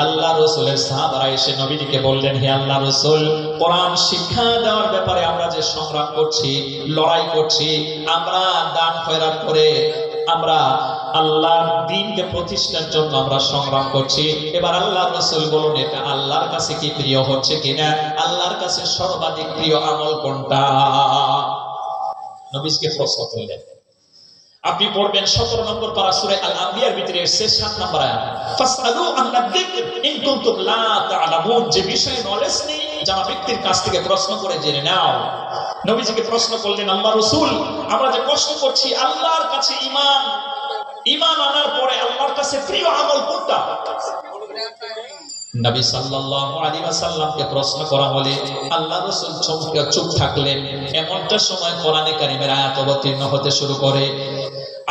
আল্লাহ রাসূলের সাহাবারা এসে নবীজিকে বললেন, হে আল্লাহ রাসূল, কোরআন শিক্ষা দেওয়ার ব্যাপারে আমরা যে সংগ্রাম করছি, লড়াই করছি, আমরা দান খয়রাত করে আমরা আল্লাহর দ্বীনকে প্রতিষ্ঠার জন্য আমরা সংগ্রাম করছি। এবার আল্লাহর রাসূল বলুন, এটা আল্লাহর কাছে কি প্রিয় হচ্ছে কিনা? আল্লাহর কাছে সর্বাধিক প্রিয় আমল কোনটা? নবীকে প্রশ্ন করলেন। আপনি পড়বেন 17 নম্বর পারা সূরা আল আম্বিয়ার ভিতরে এসেছে 7 নম্বর আয়াত, ফাসআলু আহলা যিকর ইন কুনতুম লা তা'লামুন। যে বিষয়ে নলেজ নেই, জানা ব্যক্তির কাছ থেকে প্রশ্ন করে জেনে নাও। নবীজিকে প্রশ্ন করলেন, আল্লাহ রাসূল, আমরা যে কষ্ট করছি, আল্লাহর কাছে ঈমান আনার পরে আল্লাহর কাছে প্রিয় আমল কোনটা? নবী সাল্লাল্লাহু আলাইহি ওয়াসাল্লামকে প্রশ্ন করা হলে আল্লাহ রাসূল চুপ থাকলেন। এমনটা সময় কোরআনে কারীমের আয়াত অবতীর্ণ হতে শুরু করে।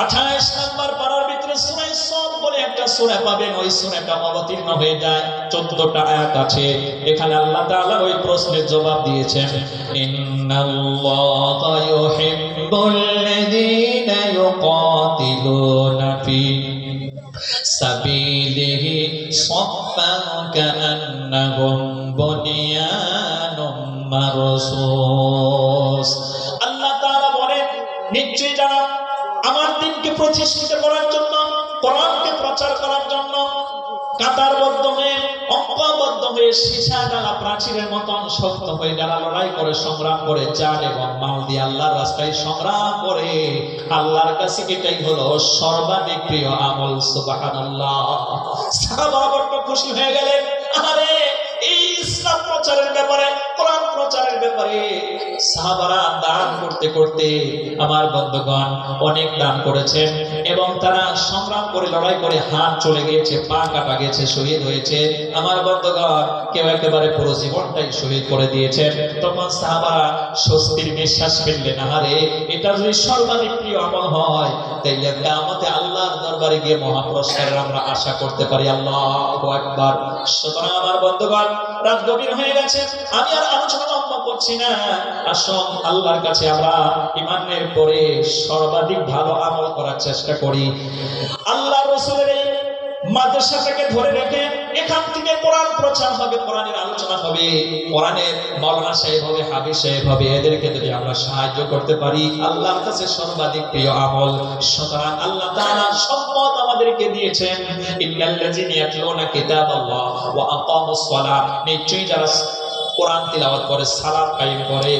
28 নম্বর পারার ভিতরে সূরা সদ বলে একটা সূরা পাবেন, ওই সূরাটা অবতীর্ণ হয়ে যায়, 14টা আয়াত আছে। এখানে আল্লাহ তাআলা ওই প্রশ্নের জবাব দিয়েছেন, ইন্নাল্লাহা ইউহিব্বুল লাযীনা ইউকাতিলুনা ফি সাবিলিহি সাফফান কাআন্নাহুম বুনিয়ানুম মারসুস। আল্লাহ তাআলা বলেন, নিশ্চয়ই যারা আমার দ্বীনকে প্রতিষ্ঠিত করার জন্য, কোরআনকে প্রচার করার জন্য কাতারবদ্ধ হয়ে, ঐক্যবদ্ধ হয়ে, সীসা ডালা প্রাচীরের মতন শক্ত হয়ে যারা লড়াই করে, সংগ্রাম করে, জান এবং মাল দিয়ে আল্লাহর রাস্তায় সংগ্রাম করে, আল্লাহর কাছে এটাই হলো সর্বাধিক প্রিয় আমল। সুবহানাল্লাহ। সাহাবারা বড় খুশি হয়ে গেলেন। আরে এই ইসলাম প্রচারের ব্যাপারে, কোরআন প্রচারের ব্যাপারে সাহাবারা দান করতে করতে, আমার বন্ধুগণ, অনেক দান করেছেন এবং তারা সংগ্রাম করে, লড়াই করে, হাত চলে গিয়েছে, পা কাটা গেছে, শহীদ হয়েছে। আমার বন্ধুগণ, কেউ একেবারে পুরো জীবনটাই শহীদ করে দিয়েছেন। তখন সাহাবারা স্বস্তির নিঃশ্বাস ফেললেন। আরে এটা যদি সর্বাধিক প্রিয় আমল হয়, তাইলে কিয়ামতে আল্লাহর দরবারে গিয়ে মহাপুরস্কারের আমরা আশা করতে পারি। আল্লাহু আকবার। সুতরাং আমার বন্ধুগণ, রাত গভীর হয়ে গেছে, আমি আর আলোচনা লম্বা করছি না। আসুন আল্লাহর কাছে আমরা ঈমানের পরে সর্বাধিক ভালো আমল করার চেষ্টা করি। আল্লাহ রাসূলের এই মাদ্রাসাটাকে ধরে রেখে এখান থেকে কোরআন প্রচার হবে, কোরআনের আলোচনা হবে, কোরআনের মাওলানা সাহেব হবে, হাবিব সাহেব হবে। এদেরকে যদি আমরা সাহায্য করতে পারি, আল্লাহর কাছে সর্বাধিক প্রিয় আমল। সুতরাং আল্লাহ তাআলা সম্পদ আমাদেরকে দিয়েছেন। ইন্নাল্লাযিনা ইয়াতলুনা কিতাবাল্লাহ ওয়া আকামুস সালাহ, নিশ্চয়ই যারা কোরআন তিলাওয়াত করে, সালাত কায়েম করে,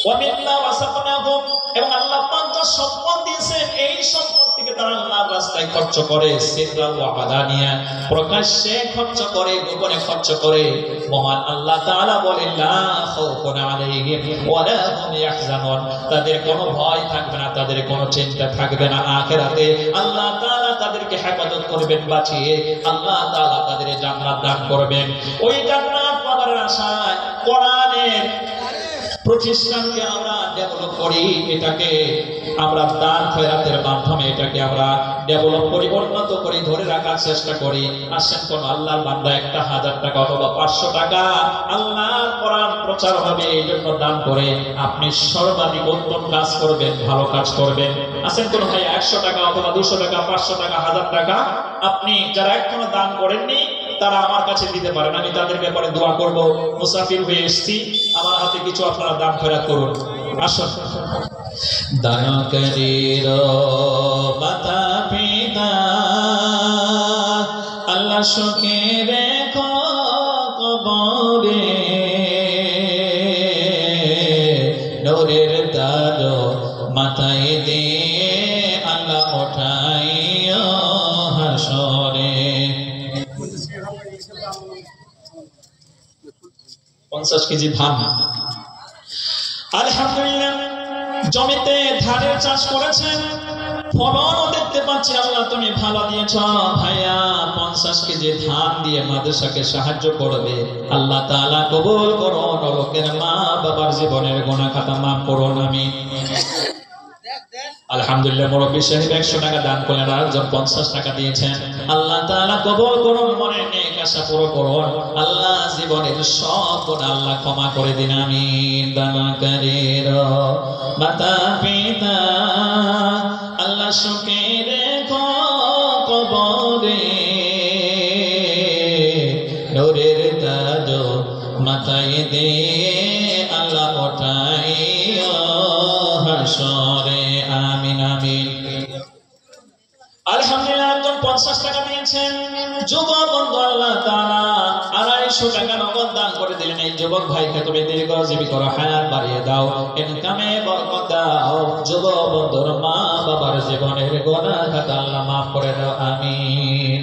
ওয়া মিম্মা রাযাকনাহুম, এবং আল্লাহ পাক যা সম্পদ দিয়েছেন এই সম্পদ থেকে তারা আল্লাহর রাস্তায় খরচ করে, সিররান ওয়া আলানিয়া, প্রকাশ্যে খরচ করে, গোপনে খরচ করে। মহান আল্লাহ তাআলা বলেন, লা খাউফুন আলাইহিম ওয়া লা হুম ইয়াহজানুন, তাদের কোনো ভয় থাকবে না, তাদের কোনো চিন্তা থাকবে না। আখিরাতে আল্লাহ তাআলা তাদেরকে হেফাজত করবেন, বাঁচিয়ে আল্লাহ তাআলা তাদের জান্নাত দান করবেন। ওই জান্নাত পাওয়ার আশায় কোরআনের প্রতিষ্ঠানকে আমরা ডেভেলপ করি, এটাকে আমরা দান খয়রাতের মাধ্যমে এটাকে আমরা ডেভেলপ করি, উন্নত করি, ধরে রাখার চেষ্টা করি। আসেন কোন আল্লাহর বান্দা 1000 টাকা অথবা 500 টাকা আল্লাহর কোরআন প্রচার হবে এই জন্য দান করে আপনি সর্বাধিক উত্তম কাজ করবেন, ভালো কাজ করবেন। আসেন কোন ভাই 100 টাকা অথবা 200 টাকা, 500 টাকা, 1000 টাকা আপনি যারা এখনো দান করেননি তারা আমার কাছে দিতে পারেন, আমি তাদের ব্যাপারে দোয়া করব। মুসাফির হয়ে এসেছি, আমার হাতে কিছু আপনারা দান খয়রাত করুন। আসুন। দান করির মাতা পিতা আল্লাহ সুখে রেখো কবরে, নূরের তাজ মাথায় দিয়ে আল্লাহ ওঠাইও হাসরে। 50 কেজি ধান। আলহামদুলিল্লাহ, জমিতে ধানের চাষ করেছেন, ফলনও দেখতে পাচ্ছি। আল্লাহ তুমি ভালো দিয়েছ। ভাইয়া 50 কেজি ধান দিয়ে মাদ্রাসাকে সাহায্য করবে। আল্লাহ তাআলা কবুল করুন। লোকের মা বাবার জীবনের গুনাহ খাতা মাফ করুন। আমিন। আলহামদুলিল্লাহ, মুরব্বী সাহেব 100 টাকা দান করলেন, আরেকজন 50 টাকা দিয়েছেন। আল্লাহ তাআলা কবুল করুন, মনের নেক আশা পুরো করুন। আল্লাহ জীবনের সব গুনাহ আল্লাহ ক্ষমা করে দিন। আমিন। দানাকারীর মাতা পিতা আল্লাহ সুখে রেখো কবরে, নূরের তাজ মাথায় দিয়ে আল্লাহ ওঠাইও হাসরে। আমিন আমিন। আলহামদুলিল্লাহ, একজন 50 টাকা দিয়েছেন। যুবক বন্ধু আল্লাহ তাআলা 250 টাকা নগদ দান করে দিলেন। এই যুবক ভাইকে তুমি দীর্ঘজীবী করো, হায়াত বাড়িয়ে দাও, ইনকামে বরকত দাও। যুবক বন্ধুর মা বাবার জীবনের গুনাহ খাতা আল্লাহ মাফ করে দাও। আমিন।